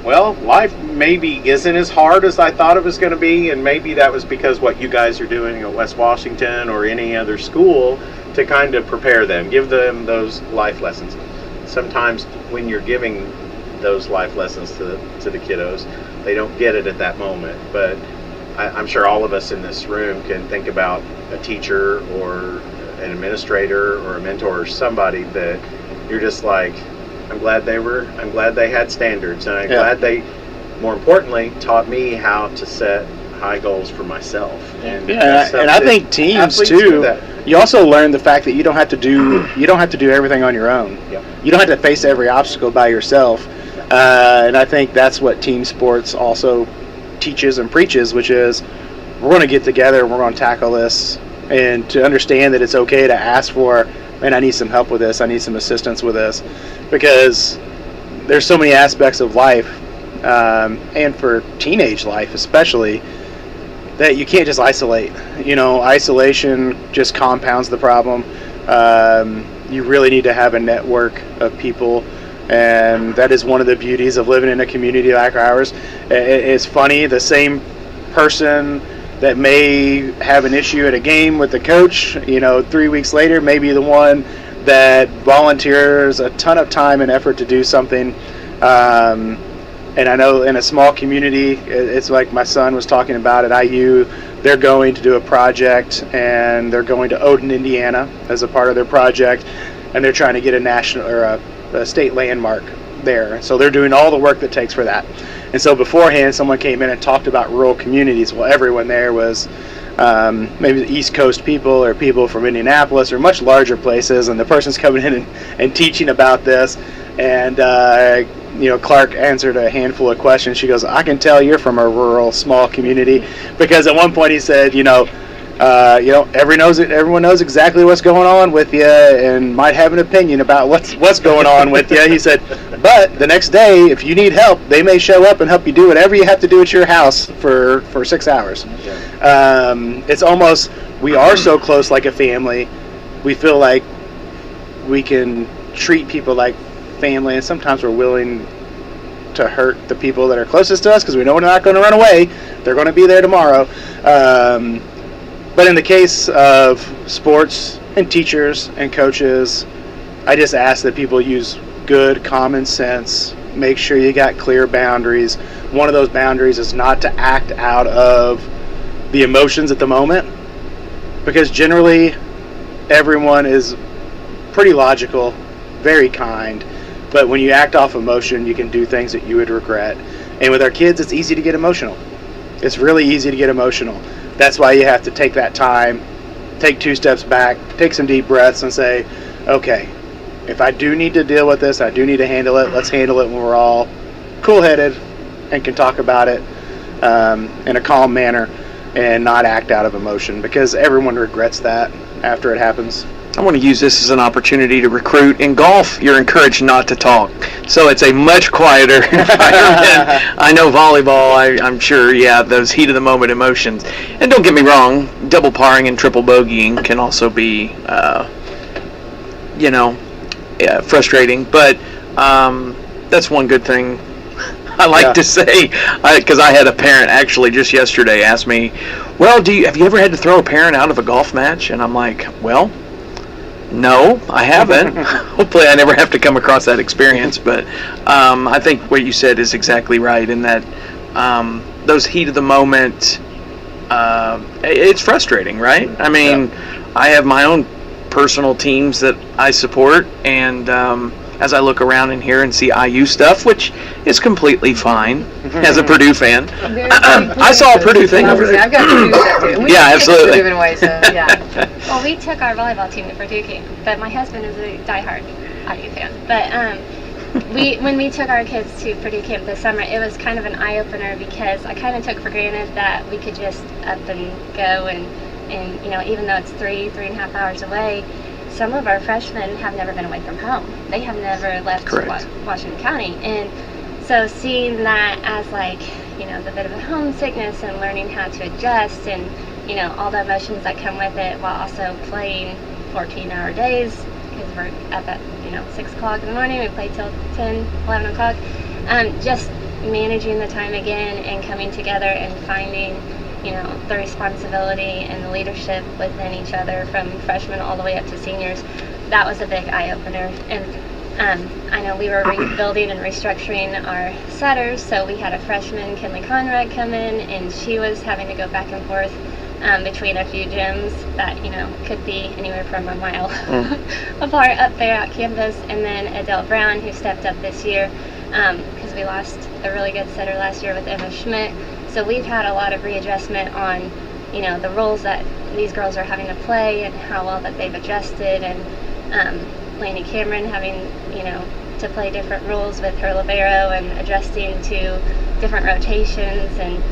well, life maybe isn't as hard as I thought it was going to be, and maybe that was because what you guys are doing at West Washington or any other school to kind of prepare them, give them those life lessons. Sometimes when you're giving those life lessons to the kiddos, they don't get it at that moment. But I'm sure all of us in this room can think about a teacher or an administrator or a mentor or somebody that you're just like, I'm glad they had standards, and I'm glad they, more importantly, taught me how to set high goals for myself. And I think teams too. You also learn the fact that you don't have to do everything on your own. Yep. You don't have to face every obstacle by yourself. And I think that's what team sports also teaches and preaches, which is we're going to get together and we're going to tackle this, and to understand that it's okay to ask for, man, I need some help with this, I need some assistance with this, because there's so many aspects of life, and for teenage life especially, that you can't just isolate. You know, isolation just compounds the problem. You really need to have a network of people, and that is one of the beauties of living in a community like ours. It's funny, the same person that may have an issue at a game with the coach, you know, 3 weeks later, maybe the one that volunteers a ton of time and effort to do something. And I know in a small community, it's like my son was talking about at IU, they're going to do a project, and they're going to Odin, Indiana as a part of their project, and they're trying to get a national or a state landmark there. So they're doing all the work that takes for that. And so beforehand, someone came in and talked about rural communities. Well, everyone there was maybe the East Coast people or people from Indianapolis or much larger places, and the person's coming in and teaching about this. And you know, Clark answered a handful of questions. She goes, I can tell you're from a rural, small community, because at one point he said, everyone knows exactly what's going on with you and might have an opinion about what's going on with you. He said, but the next day, if you need help, they may show up and help you do whatever you have to do at your house for 6 hours. It's almost, we are so close like a family. We feel like we can treat people like family, and sometimes we're willing to hurt the people that are closest to us because we know we're not going to run away. They're going to be there tomorrow. But in the case of sports and teachers and coaches, I just ask that people use good common sense. Make sure you got clear boundaries. One of those boundaries is not to act out of the emotions at the moment, because generally everyone is pretty logical, very kind, but when you act off emotion, you can do things that you would regret. And with our kids, it's easy to get emotional. It's really easy to get emotional. That's why you have to take that time, take 2 steps back, take some deep breaths, and say, okay, if I do need to deal with this, I do need to handle it, let's handle it when we're all cool-headed and can talk about it in a calm manner and not act out of emotion, because everyone regrets that after it happens. I want to use this as an opportunity to recruit. In golf, you're encouraged not to talk, so it's a much quieter environment. I know volleyball, I'm sure, yeah, those heat of the moment emotions. And don't get me wrong, double parring and triple bogeying can also be, frustrating. But that's one good thing I like to say, because I had a parent actually just yesterday ask me, well, have you ever had to throw a parent out of a golf match? And I'm like, well, no, I haven't. Hopefully I never have to come across that experience. But I think what you said is exactly right in that those heat of the moment, it's frustrating, right? I mean, I have my own personal teams that I support, and as I look around in here and see IU stuff, which is completely fine as a Purdue fan. I saw a Purdue thing over there. I've got Purdue stuff too. We Yeah, absolutely. Different ways, so, yeah. Well, we took our volleyball team to Purdue camp, but my husband is a diehard IU fan. But when we took our kids to Purdue camp this summer, it was kind of an eye-opener because I kind of took for granted that we could just up and go and even though it's 3.5 hours away, some of our freshmen have never been away from home. They have never left Washington County. And so seeing that as the bit of a homesickness and learning how to adjust and, all the emotions that come with it while also playing 14-hour days because we're up at, 6 o'clock in the morning. We play till 10, 11 o'clock. Just managing the time again and coming together and finding the responsibility and the leadership within each other from freshmen all the way up to seniors, that was a big eye-opener. And I know we were rebuilding and restructuring our setters, so we had a freshman, Kinley Conrad, come in, and she was having to go back and forth between a few gyms that, could be anywhere from a mile apart up there at campus. And then Adele Brown, who stepped up this year, because we lost a really good setter last year with Emma Schmidt. So we've had a lot of readjustment on, the roles that these girls are having to play and how well that they've adjusted. And Lainey Cameron having, to play different roles with her libero and adjusting to different rotations. And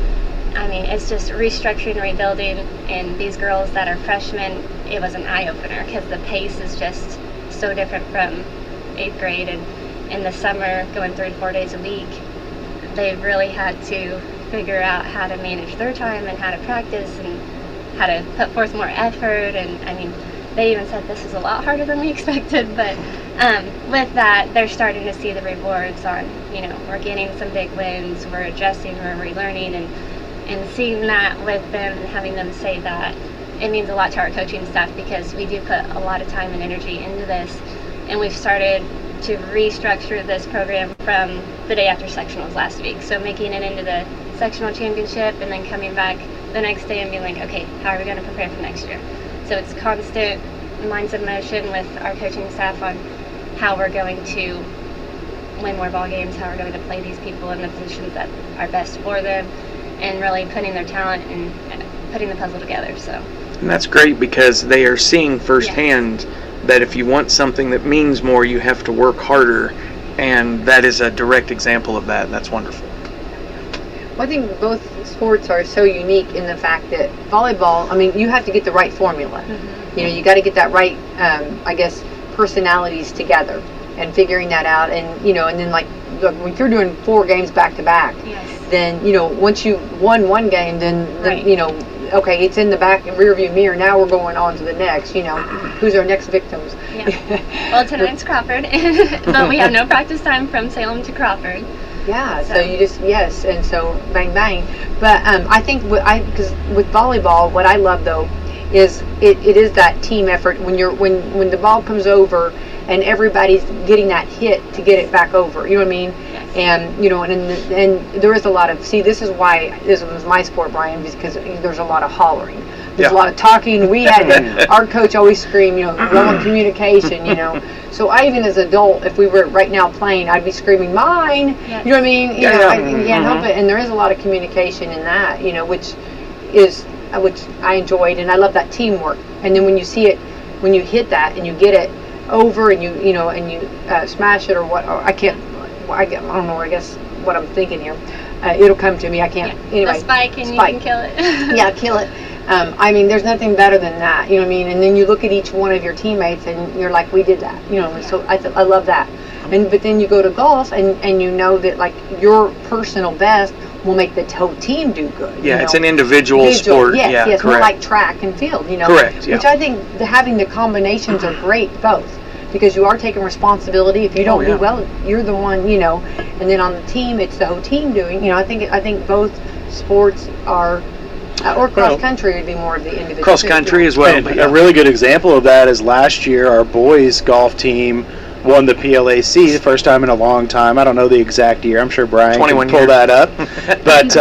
I mean, it's just restructuring, rebuilding. And these girls that are freshmen, it was an eye-opener because the pace is just so different from 8th grade. And in the summer, going 3 to 4 days a week, they've really had to figure out how to manage their time and how to practice and how to put forth more effort. And I mean, they even said this is a lot harder than we expected, but with that, they're starting to see the rewards on, we're getting some big wins, we're adjusting, we're relearning, and seeing that with them and having them say that, it means a lot to our coaching staff because we do put a lot of time and energy into this, and we've started to restructure this program from the day after sectionals last week. So making it into the sectional championship and then coming back the next day and being like, okay, how are we going to prepare for next year? So it's constant minds of motion with our coaching staff on how we're going to win more ball games, how we're going to play these people in the positions that are best for them, and really putting their talent and putting the puzzle together. So. And that's great because they are seeing firsthand that if you want something that means more, you have to work harder, and that is a direct example of that. That's wonderful. Well, I think both sports are so unique in the fact that volleyball, I mean, you have to get the right formula. Mm-hmm. You got to get that right, personalities together and figuring that out. And, and then when you're doing 4 games back to back, then, once you won one game, then okay, it's in the rear view mirror. Now we're going on to the next. Who's our next victims? Yeah. Well, tonight's Crawford, but we have no practice time from Salem to Crawford. Yeah. So you just and so bang bang. But I think because with volleyball, what I love though is it is that team effort when when the ball comes over and everybody's getting that hit to get it back over. You know what I mean? And and there is a lot of this is why this was my sport, Brian, because there's a lot of hollering. There's a lot of talking. We had our coach always scream, wrong communication, So I even as an adult, if we were right now playing, I'd be screaming mine. Yes. You know what I mean? You can't help it. And there is a lot of communication in that, which I enjoyed, and I love that teamwork. And then when you see it, when you hit that and you get it over and you smash it or what, or I don't know, I guess what I'm thinking here. It'll come to me. I can't. Anyway, a spike and you can kill it. Yeah, kill it. I mean, there's nothing better than that, you know what I mean? And then you look at each one of your teammates and you're like, we did that, you know, so I love that. But then you go to golf and you know that, like, your personal best will make the whole team do good. Yeah, you it's know? an individual sport. Yes, yeah, yes, more correct. like track and field, you know. Correct, yeah. Which I think having the combinations are great, both. Because you are taking responsibility. If you don't do well, you're the one, you know. And then on the team, it's the whole team doing. You know, I think both sports are, or cross country would be more of the individual. Cross country as well. And But a really good example of that is last year our boys golf team won the PLAC the first time in a long time. I don't know the exact year. I'm sure Brian can 21 pull years. that up. But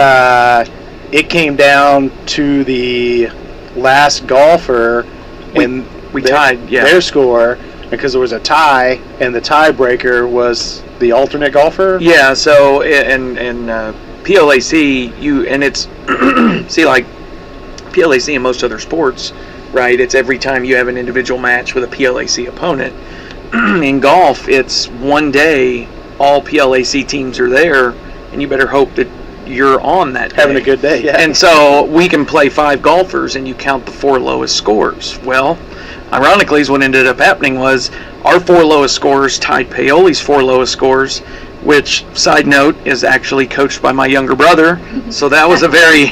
it came down to the last golfer and we tied, their score, because there was a tie, and the tiebreaker was the alternate golfer. Yeah, so in PLAC, and it's see, like PLAC and most other sports, right? It's every time you have an individual match with a PLAC opponent. In golf, it's one day, all PLAC teams are there, and you better hope that you're on that day. Having a good day, yeah. And so we can play 5 golfers, and you count the 4 lowest scores. Well, ironically, what ended up happening was our 4 lowest scores tied Paoli's 4 lowest scores, which, side note, is actually coached by my younger brother. So that was a very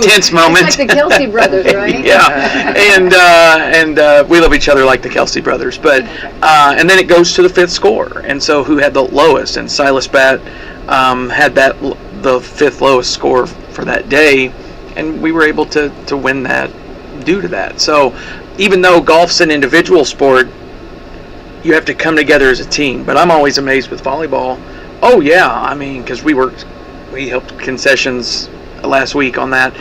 tense moment. It's like the Kelsey brothers, right? Yeah, and we love each other like the Kelsey brothers. But and then it goes to the 5th score, and so who had the lowest? And Silas Batt had the 5th lowest score for that day, and we were able to win that due to that. So even though golf's an individual sport, you have to come together as a team. But I'm always amazed with volleyball. Oh yeah, I mean, because we helped concessions last week on that,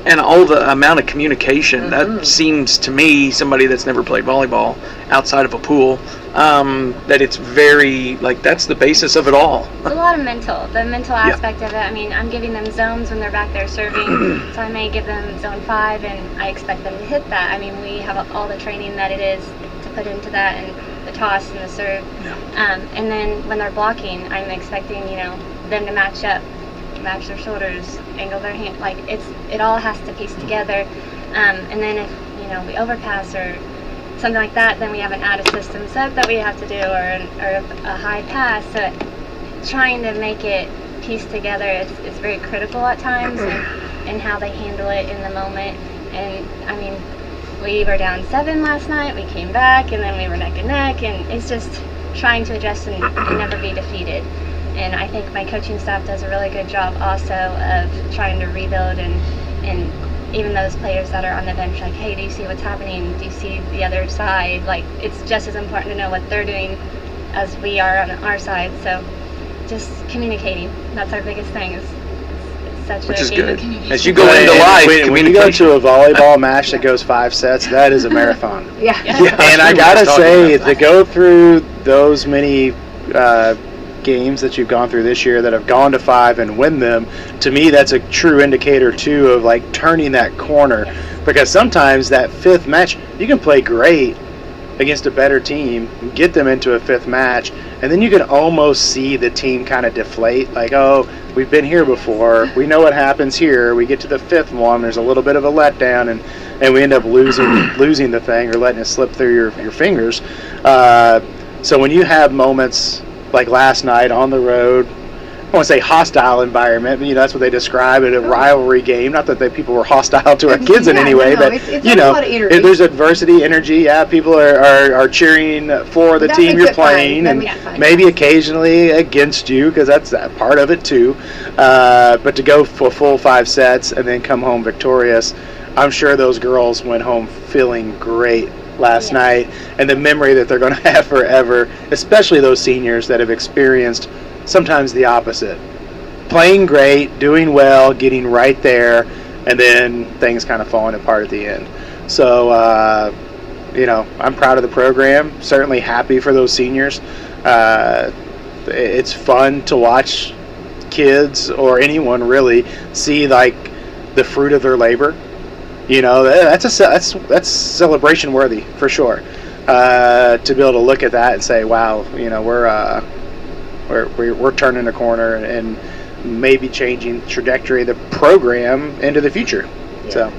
and all the amount of communication that seems to me, somebody that's never played volleyball outside of a pool, that it's very, like, that's the basis of it all. It's a lot of the mental aspect of it. I mean, I'm giving them zones when they're back there serving, so I may give them zone 5, and I expect them to hit that. I mean, we have all the training that it is to put into that, and the toss and the serve. And then when they're blocking, I'm expecting, you know, them to match up, match their shoulders, angle their hand. Like, it all has to piece together. And then if, you know, we overpass or something like that, then we have an out-of-system set that we have to do, or a high pass. So trying to make it piece together is very critical at times, and how they handle it in the moment. And, I mean, we were down 7 last night, we came back, and then we were neck and neck, and it's just trying to adjust and never be defeated. And I think my coaching staff does a really good job also of trying to rebuild, and even those players that are on the bench, like, hey, do you see what's happening? Do you see the other side? Like, it's just as important to know what they're doing as we are on our side. So just communicating, that's our biggest thing, is such Which a is game good. of communication. As you go into life, when you go to a volleyball match that goes 5 sets, that is a marathon. Yeah. And I gotta say, to go through those many games that you've gone through this year that have gone to 5 and win them, to me that's a true indicator too of, like, turning that corner. Because sometimes that 5th match, you can play great against a better team, get them into a 5th match, and then you can almost see the team kind of deflate, like, oh, we've been here before, we know what happens here, we get to the 5th one, there's a little bit of a letdown, and we end up losing the thing, or letting it slip through your fingers. So when you have moments like last night on the road, I don't want to say hostile environment, but, you know, that's what they describe it, a rivalry game. Not that people were hostile to our kids in any way, but it's you know, a lot of energy. there's adversity, energy. Yeah, people are cheering for the That team makes you're it fun. playing, That and makes it fun. maybe occasionally against you, because that's part of it too. But to go for full 5 sets and then come home victorious, I'm sure those girls went home feeling great last night, and the memory that they're going to have forever, especially those seniors that have experienced sometimes the opposite. Playing great, doing well, getting right there, and then things kind of falling apart at the end. So, you know, I'm proud of the program, certainly happy for those seniors. It's fun to watch kids, or anyone really, see, like, the fruit of their labor. You know, that's celebration worthy for sure. To be able to look at that and say, wow, you know, we're turning a corner and maybe changing the trajectory of the program into the future. Yeah. So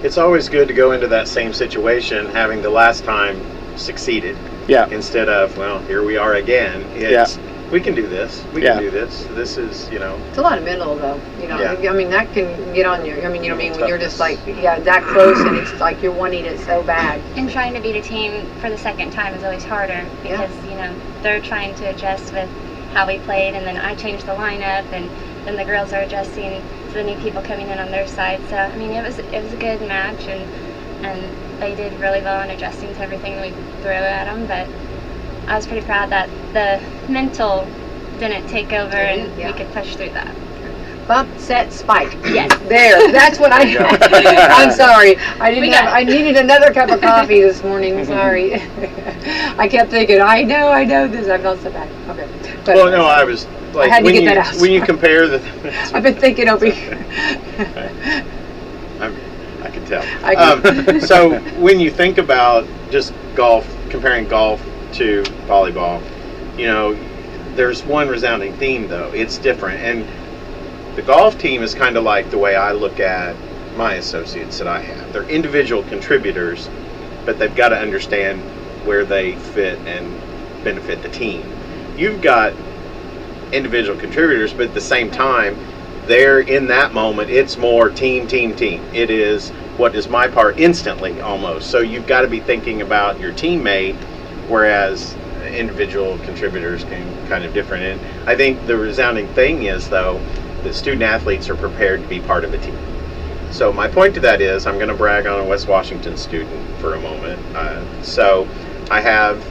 it's always good to go into that same situation having the last time succeeded. Yeah. Instead of, well, here we are again. It's, we can do this. We Yeah. can do this. This is, It's a lot of mental, though. Yeah. I mean, that can get on you. I mean, when you're just like, that close, and it's like you're wanting it so bad. And trying to beat a team for the second time is always harder because, they're trying to adjust with how we played, and then I changed the lineup, and then the girls are adjusting to the new people coming in on their side. So, I mean, it was a good match, and they did really well in adjusting to everything we threw at them, but I was pretty proud that the mental didn't take over and we could push through that. Bump, set, spike. Yes. There. That's what I. I'm sorry. I needed another cup of coffee this morning. Sorry. I kept thinking, I know this. I felt so bad. Okay. But well, no, I was like, I had to get that out. When you compare the, I've been thinking over here. I can tell. So when you think about just golf, comparing golf to volleyball, there's one resounding theme though. It's different, and the golf team is kind of like the way I look at my associates that I have. They're individual contributors, but they've got to understand where they fit and benefit the team. You've got individual contributors, but at the same time, they're in that moment, it's more team. It is, what is my part instantly almost. So you've got to be thinking about your teammate, whereas individual contributors can kind of different. And I think the resounding thing is, though, that student athletes are prepared to be part of a team. So my point to that is, I'm going to brag on a West Washington student for a moment. So I have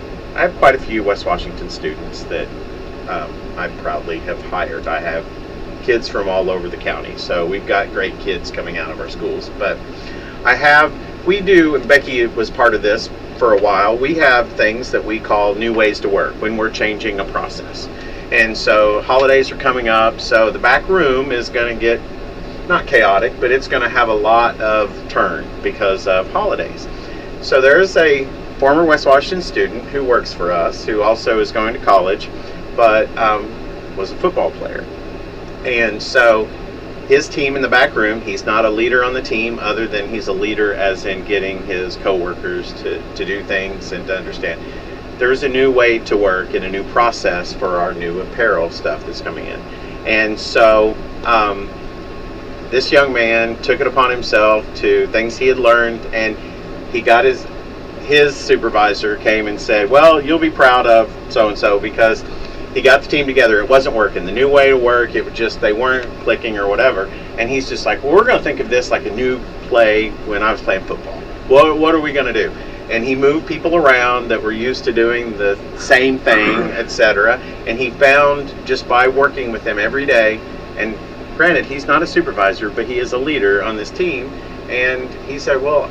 quite a few West Washington students that I proudly have hired. I have kids from all over the county, so we've got great kids coming out of our schools. But we do, and Becky was part of this for a while, we have things that we call new ways to work when we're changing a process. And so holidays are coming up, so the back room is going to get, not chaotic, but it's going to have a lot of turn because of holidays. So there's a former West Washington student who works for us, who also is going to college, but was a football player. And so his team in the back room, he's not a leader on the team other than he's a leader as in getting his coworkers to do things and to understand. There's a new way to work and a new process for our new apparel stuff that's coming in. And so this young man took it upon himself to things he had learned, and he got his supervisor came and said, well, you'll be proud of so-and-so because he got the team together. It wasn't working. The new way to work, it was just, they weren't clicking or whatever. And he's just like, well, we're going to think of this like a new play when I was playing football. What are we going to do? And he moved people around that were used to doing the same thing, etc. And he found, just by working with them every day, and granted, he's not a supervisor, but he is a leader on this team. And he said, well,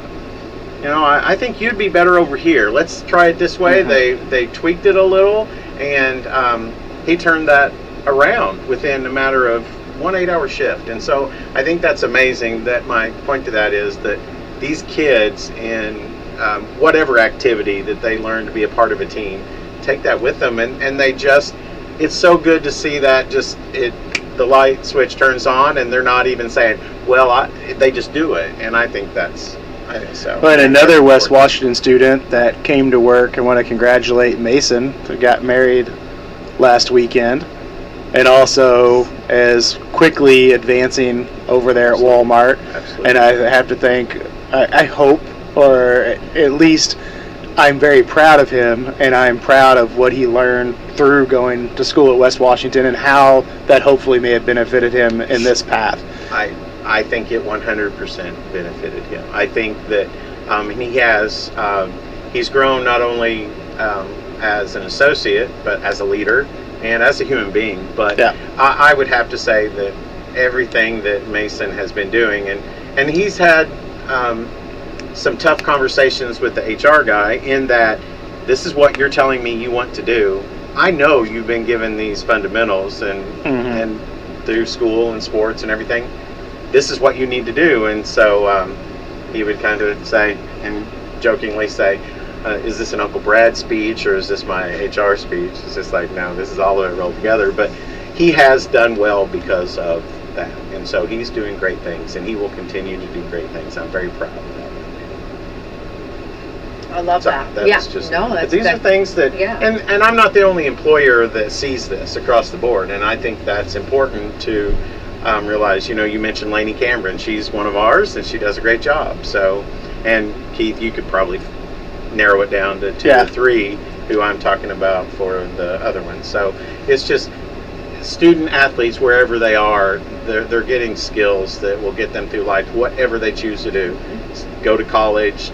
I think you'd be better over here. Let's try it this way. Mm-hmm. They tweaked it a little, and he turned that around within a matter of 1 8-hour shift. And so I think that's amazing. That my point to that is that these kids in whatever activity that they learn to be a part of a team, take that with them, and they just, it's so good to see that the light switch turns on and they're not even saying, well, they just do it. And I think so. Well, and another West Washington student that came to work, I want to congratulate Mason, who got married last weekend, and also is quickly advancing over there at Walmart. Absolutely. And I have to think, I hope, or at least I'm very proud of him, and I'm proud of what he learned through going to school at West Washington and how that hopefully may have benefited him in this path. I think it 100% benefited him. I think that he's grown not only as an associate, but as a leader and as a human being. But yeah. I would have to say that everything that Mason has been doing, and he's had some tough conversations with the HR guy in that this is what you're telling me you want to do. I know you've been given these fundamentals and through school and sports and everything. This is what you need to do. And so he would kind of say, and jokingly say, is this an Uncle Brad speech or is this my HR speech? It's just like, no, this is all of it rolled together. But he has done well because of that. And so he's doing great things, and he will continue to do great things. I'm very proud of that. I love So that. that's Yeah. just, No, but these are things that, yeah. and I'm not the only employer that sees this across the board, and I think that's important to realize. You mentioned Lainey Cameron. She's one of ours, and she does a great job. So, and Keith, you could probably narrow it down to 2 or 3 who I'm talking about for the other ones. So it's just student athletes, wherever they are, they're getting skills that will get them through life, whatever they choose to do. Go to college,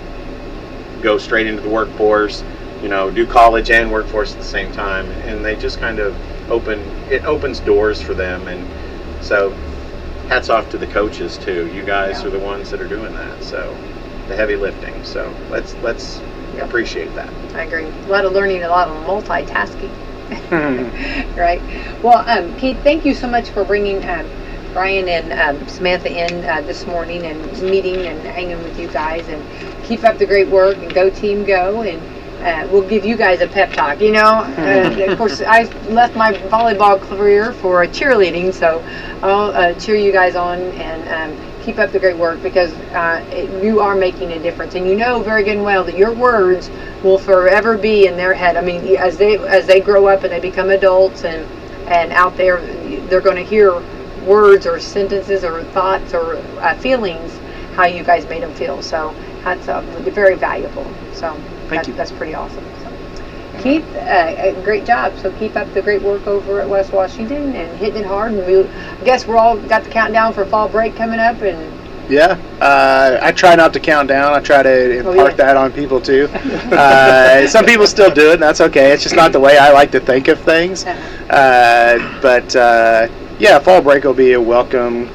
go straight into the workforce, do college and workforce at the same time, and they just kind of opens doors for them. And so hats off to the coaches too. You guys are the ones that are doing that, so the heavy lifting. So let's appreciate that. I agree. A lot of learning, a lot of multitasking. Right. Well, Keith, thank you so much for bringing Brian and Samantha in this morning and meeting and hanging with you guys, and keep up the great work, and go team go, and we'll give you guys a pep talk. Of course, I left my volleyball career for cheerleading, so I'll cheer you guys on, and keep up the great work, because you are making a difference, and very good and well that your words will forever be in their head. I mean, as they grow up and they become adults, and out there, they're going to hear words or sentences or thoughts or feelings, how you guys made them feel. So that's very valuable. So Thank you. That's pretty awesome. So, Keith, great job. So keep up the great work over at West Washington and hitting it hard. And I guess we're all got the countdown for fall break coming up. And yeah, I try not to count down. I try to impart that on people too. Some people still do it, and that's okay. It's just not the way I like to think of things. But fall break will be a welcome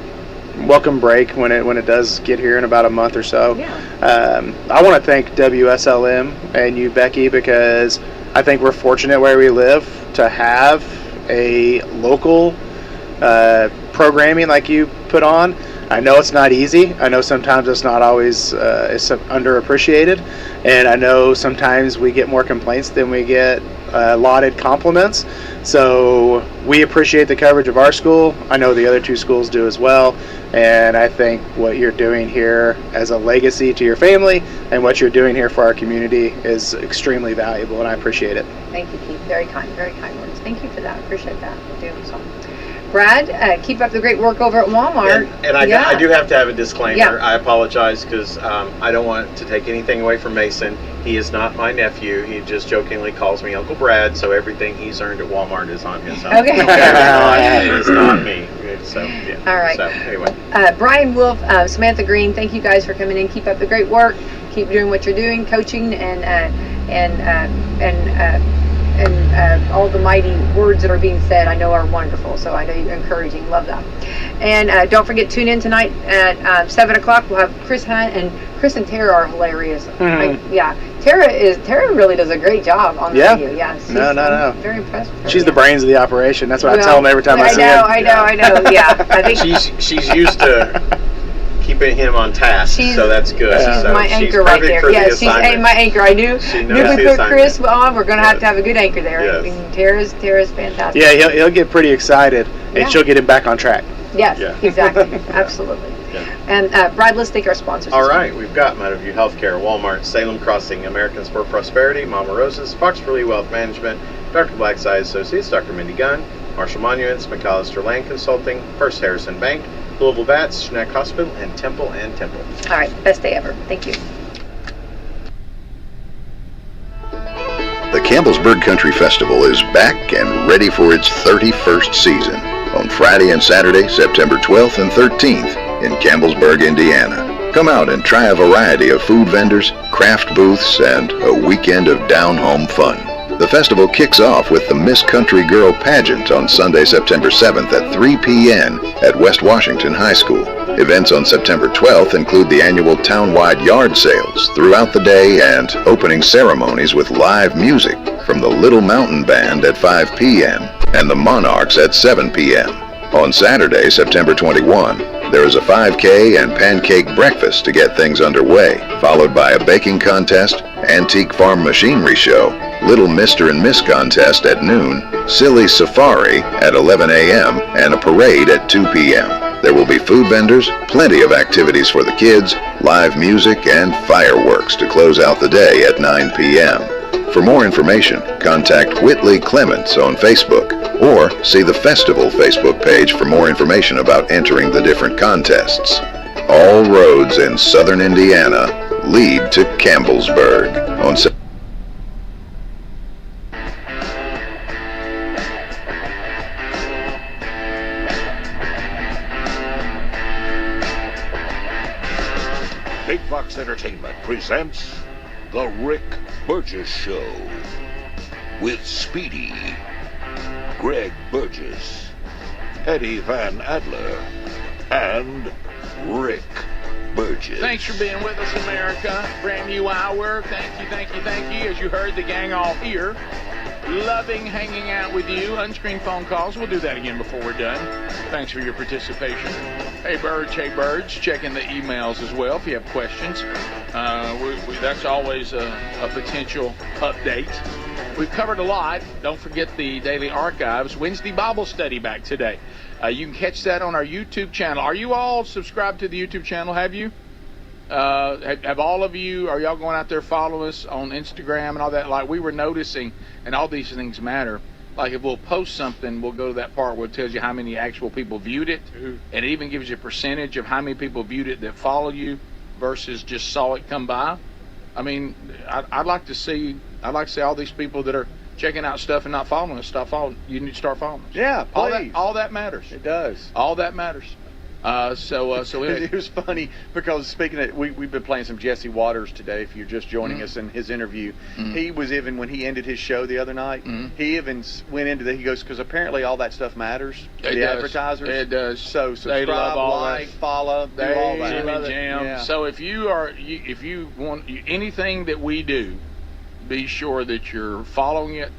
break when it does get here in about a month or so. I want to thank WSLM and you, Becky, because I think we're fortunate where we live to have a local programming like you put on. I know it's not easy. I know sometimes it's not always it's underappreciated, and I know sometimes we get more complaints than we get lauded compliments. So we appreciate the coverage of our school. I know the other 2 schools do as well, and I think what you're doing here as a legacy to your family and what you're doing here for our community is extremely valuable, and I appreciate it. thank you, Keith. Very kind words. Thank you for that. Appreciate that. I do. So, Brad, keep up the great work over at Walmart. And I do have to have a disclaimer. Yeah. I apologize because I don't want to take anything away from Mason. He is not my nephew. He just jokingly calls me Uncle Brad, so everything he's earned at Walmart is on his own. Okay. It's not me. So, yeah. All right. So, anyway. Brian Wolf, Samantha Green, thank you guys for coming in. Keep up the great work. Keep doing what you're doing, coaching, and all the mighty words that are being said, I know are wonderful. So I know you're encouraging. Love that. And don't forget, tune in tonight at 7 o'clock. We'll have Chris Hunt, and Chris and Tara are hilarious. Tara really does a great job on the radio. Yeah. She's, No. Very impressed with her. She's the brains of the operation. That's what I tell them every time I see him. I know. Yeah. I think She's used to keeping him on task, so that's good. She's so my anchor right there. Yeah, she's my anchor. I knew. She If knows we the put Chris on, we're going to have a good anchor there. Yes. I mean, Tara's fantastic. Yeah, he'll get pretty excited, and she'll get him back on track. Yes, Yeah. exactly. Absolutely. Yeah. And Brad, let's thank our sponsors. All right, we've got Meadowview Healthcare, Walmart, Salem Crossing, American Sport Prosperity, Mama Rosa's, Fox Lee Wealth Management, Dr. Black's Eye Associates, Dr. Mindy Gunn, Marshall Monuments, McAllister Land Consulting, First Harrison Bank, Louisville Vats, Schneck Hospital, and Temple and Temple. All right, best day ever. Thank you. The Campbellsburg Country Festival is back and ready for its 31st season on Friday and Saturday, September 12th and 13th in Campbellsburg, Indiana. Come out and try a variety of food vendors, craft booths, and a weekend of down-home fun. The festival kicks off with the Miss Country Girl pageant on Sunday, September 7th at 3 p.m. at West Washington High School. Events on September 12th include the annual town-wide yard sales throughout the day and opening ceremonies with live music from the Little Mountain Band at 5 p.m. and the Monarchs at 7 p.m. On Saturday, September 21, there is a 5K and pancake breakfast to get things underway, followed by a baking contest, antique farm machinery show, Little Mr. and Miss contest at noon, Silly Safari at 11 a.m., and a parade at 2 p.m. There will be food vendors, plenty of activities for the kids, live music, and fireworks to close out the day at 9 p.m. For more information, contact Whitley Clements on Facebook or see the festival Facebook page for more information about entering the different contests. All roads in southern Indiana lead to Campbellsburg on Big Fox Entertainment presents The Rick Burgess Show with Speedy, Greg Burgess, Eddie Van Adler, and Rick Burgess. Thanks for being with us, America. Brand new hour. Thank you, thank you, thank you. As you heard, the gang all here. Loving hanging out with you. Unscreened phone calls. We'll do that again before we're done. Thanks for your participation. Hey, birds. Checking the emails as well if you have questions. That's always a potential update. We've covered a lot. Don't forget the daily archives. Wednesday Bible study back today. You can catch that on our YouTube channel. Are you all subscribed to the YouTube channel? Have you? Have all of you, are y'all going out there following us on Instagram and all that? Like we were noticing, and all these things matter. Like if we'll post something, we'll go to that part where it tells you how many actual people viewed it. And it even gives you a percentage of how many people viewed it that follow you versus just saw it come by. I mean, I'd like to see all these people that are checking out stuff and not following us, stop following. You need to start following us. Yeah, please. All that matters. It does. All that matters. So It was funny because speaking of, we've been playing some Jesse Waters today. If you're just joining us in his interview, he was even when he ended his show the other night. He even went into he goes because apparently all that stuff matters to the advertisers. It does. So They subscribe, love all like, that. follow, do all that. Jimmy Jam. Yeah. So if you want anything that we do, be sure that you're following it.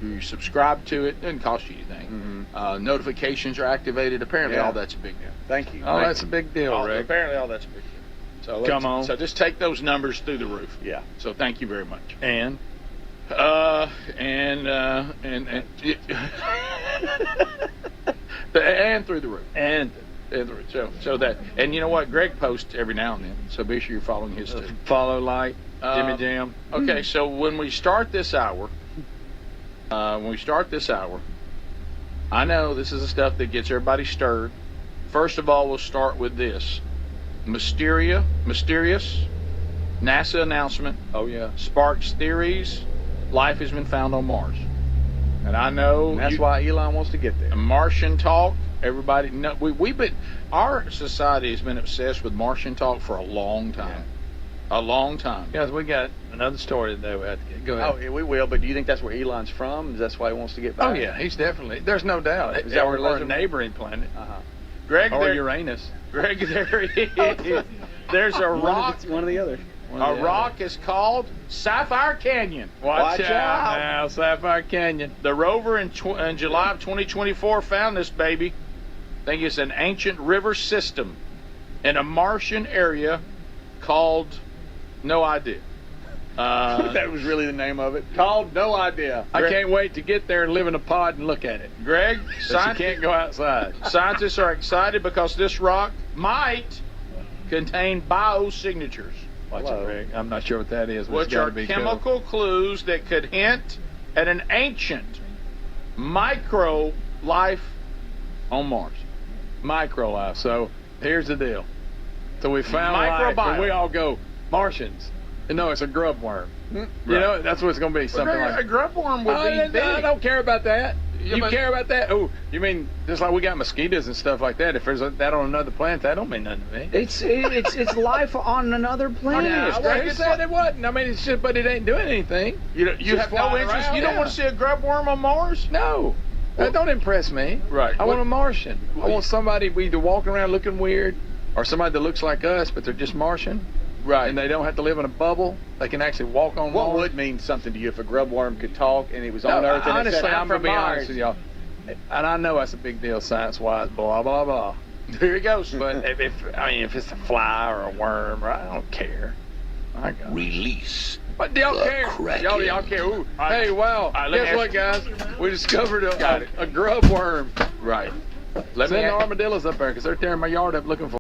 You subscribe to it. Doesn't cost you anything. Notifications are activated. Apparently, all that's a big deal. Thank you. Oh, that's a big deal, Rick. Apparently, all that's a big deal. So come on. So just take those numbers through the roof. Yeah. So thank you very much. And through the roof. And so that, and you know what? Greg posts every now and then. So be sure you're following his too. Follow, like, Jimmy Jam. Okay. So when we start this hour. I know this is the stuff that gets everybody stirred. First of all, we'll start with this. Mysterious NASA announcement. Oh, yeah. Sparks theories. Life has been found on Mars. And I know... And that's why Elon wants to get there. Martian talk. Everybody... No, we've been... Our society has been obsessed with Martian talk for a long time. Yeah. A long time. Guys, we got another story that we have to get. Go ahead. Oh, yeah, we will, but do you think that's where Elon's from? That's why he wants to get back? Oh, yeah, he's definitely. There's no doubt. Is that where or a neighboring planet? Greg, or Uranus. Greg, there is. There's a rock. One or the other. A rock is called Sapphire Canyon. Watch out now, Sapphire Canyon. The rover in July of 2024 found this baby. I think it's an ancient river system in a Martian area called No Idea. That was really the name of it. Called No Idea. I can't wait to get there and live in a pod and look at it. Greg, you can't go outside. Scientists are excited because this rock might contain biosignatures. Watch it, Greg. I'm not sure what that is, but which it's gotta are be chemical clues that could hint at an ancient micro life on Mars. Micro life. So here's the deal. So we found life, and we all go, Martians. No, it's a grub worm. You know, that's what it's going to be, something like that. A grub worm would be big. I don't care about that. You care about that? Oh, you mean just like we got mosquitoes and stuff like that? If there's that on another planet, that don't mean nothing to me. It's life on another planet. I said it wasn't. I mean, it's just, but it ain't doing anything. You have no interest. You don't want to see a grub worm on Mars? No. That don't impress me. Right. I want a Martian. I want somebody either walking around looking weird or somebody that looks like us, but they're just Martian. Right. And they don't have to live in a bubble. They can actually walk on Mars. What would mean something to you if a grub worm could talk and it was on Earth and honestly, it said, I'm going to be honest with y'all. And I know that's a big deal science-wise, blah, blah, blah. There he goes. But if it's a fly or a worm, I don't care. Release. But do y'all care? Y'all care. Ooh. Hey, wow. Guess what, guys? We discovered a grub worm. Right. Let me. Send the armadillos up there because they're tearing my yard up looking for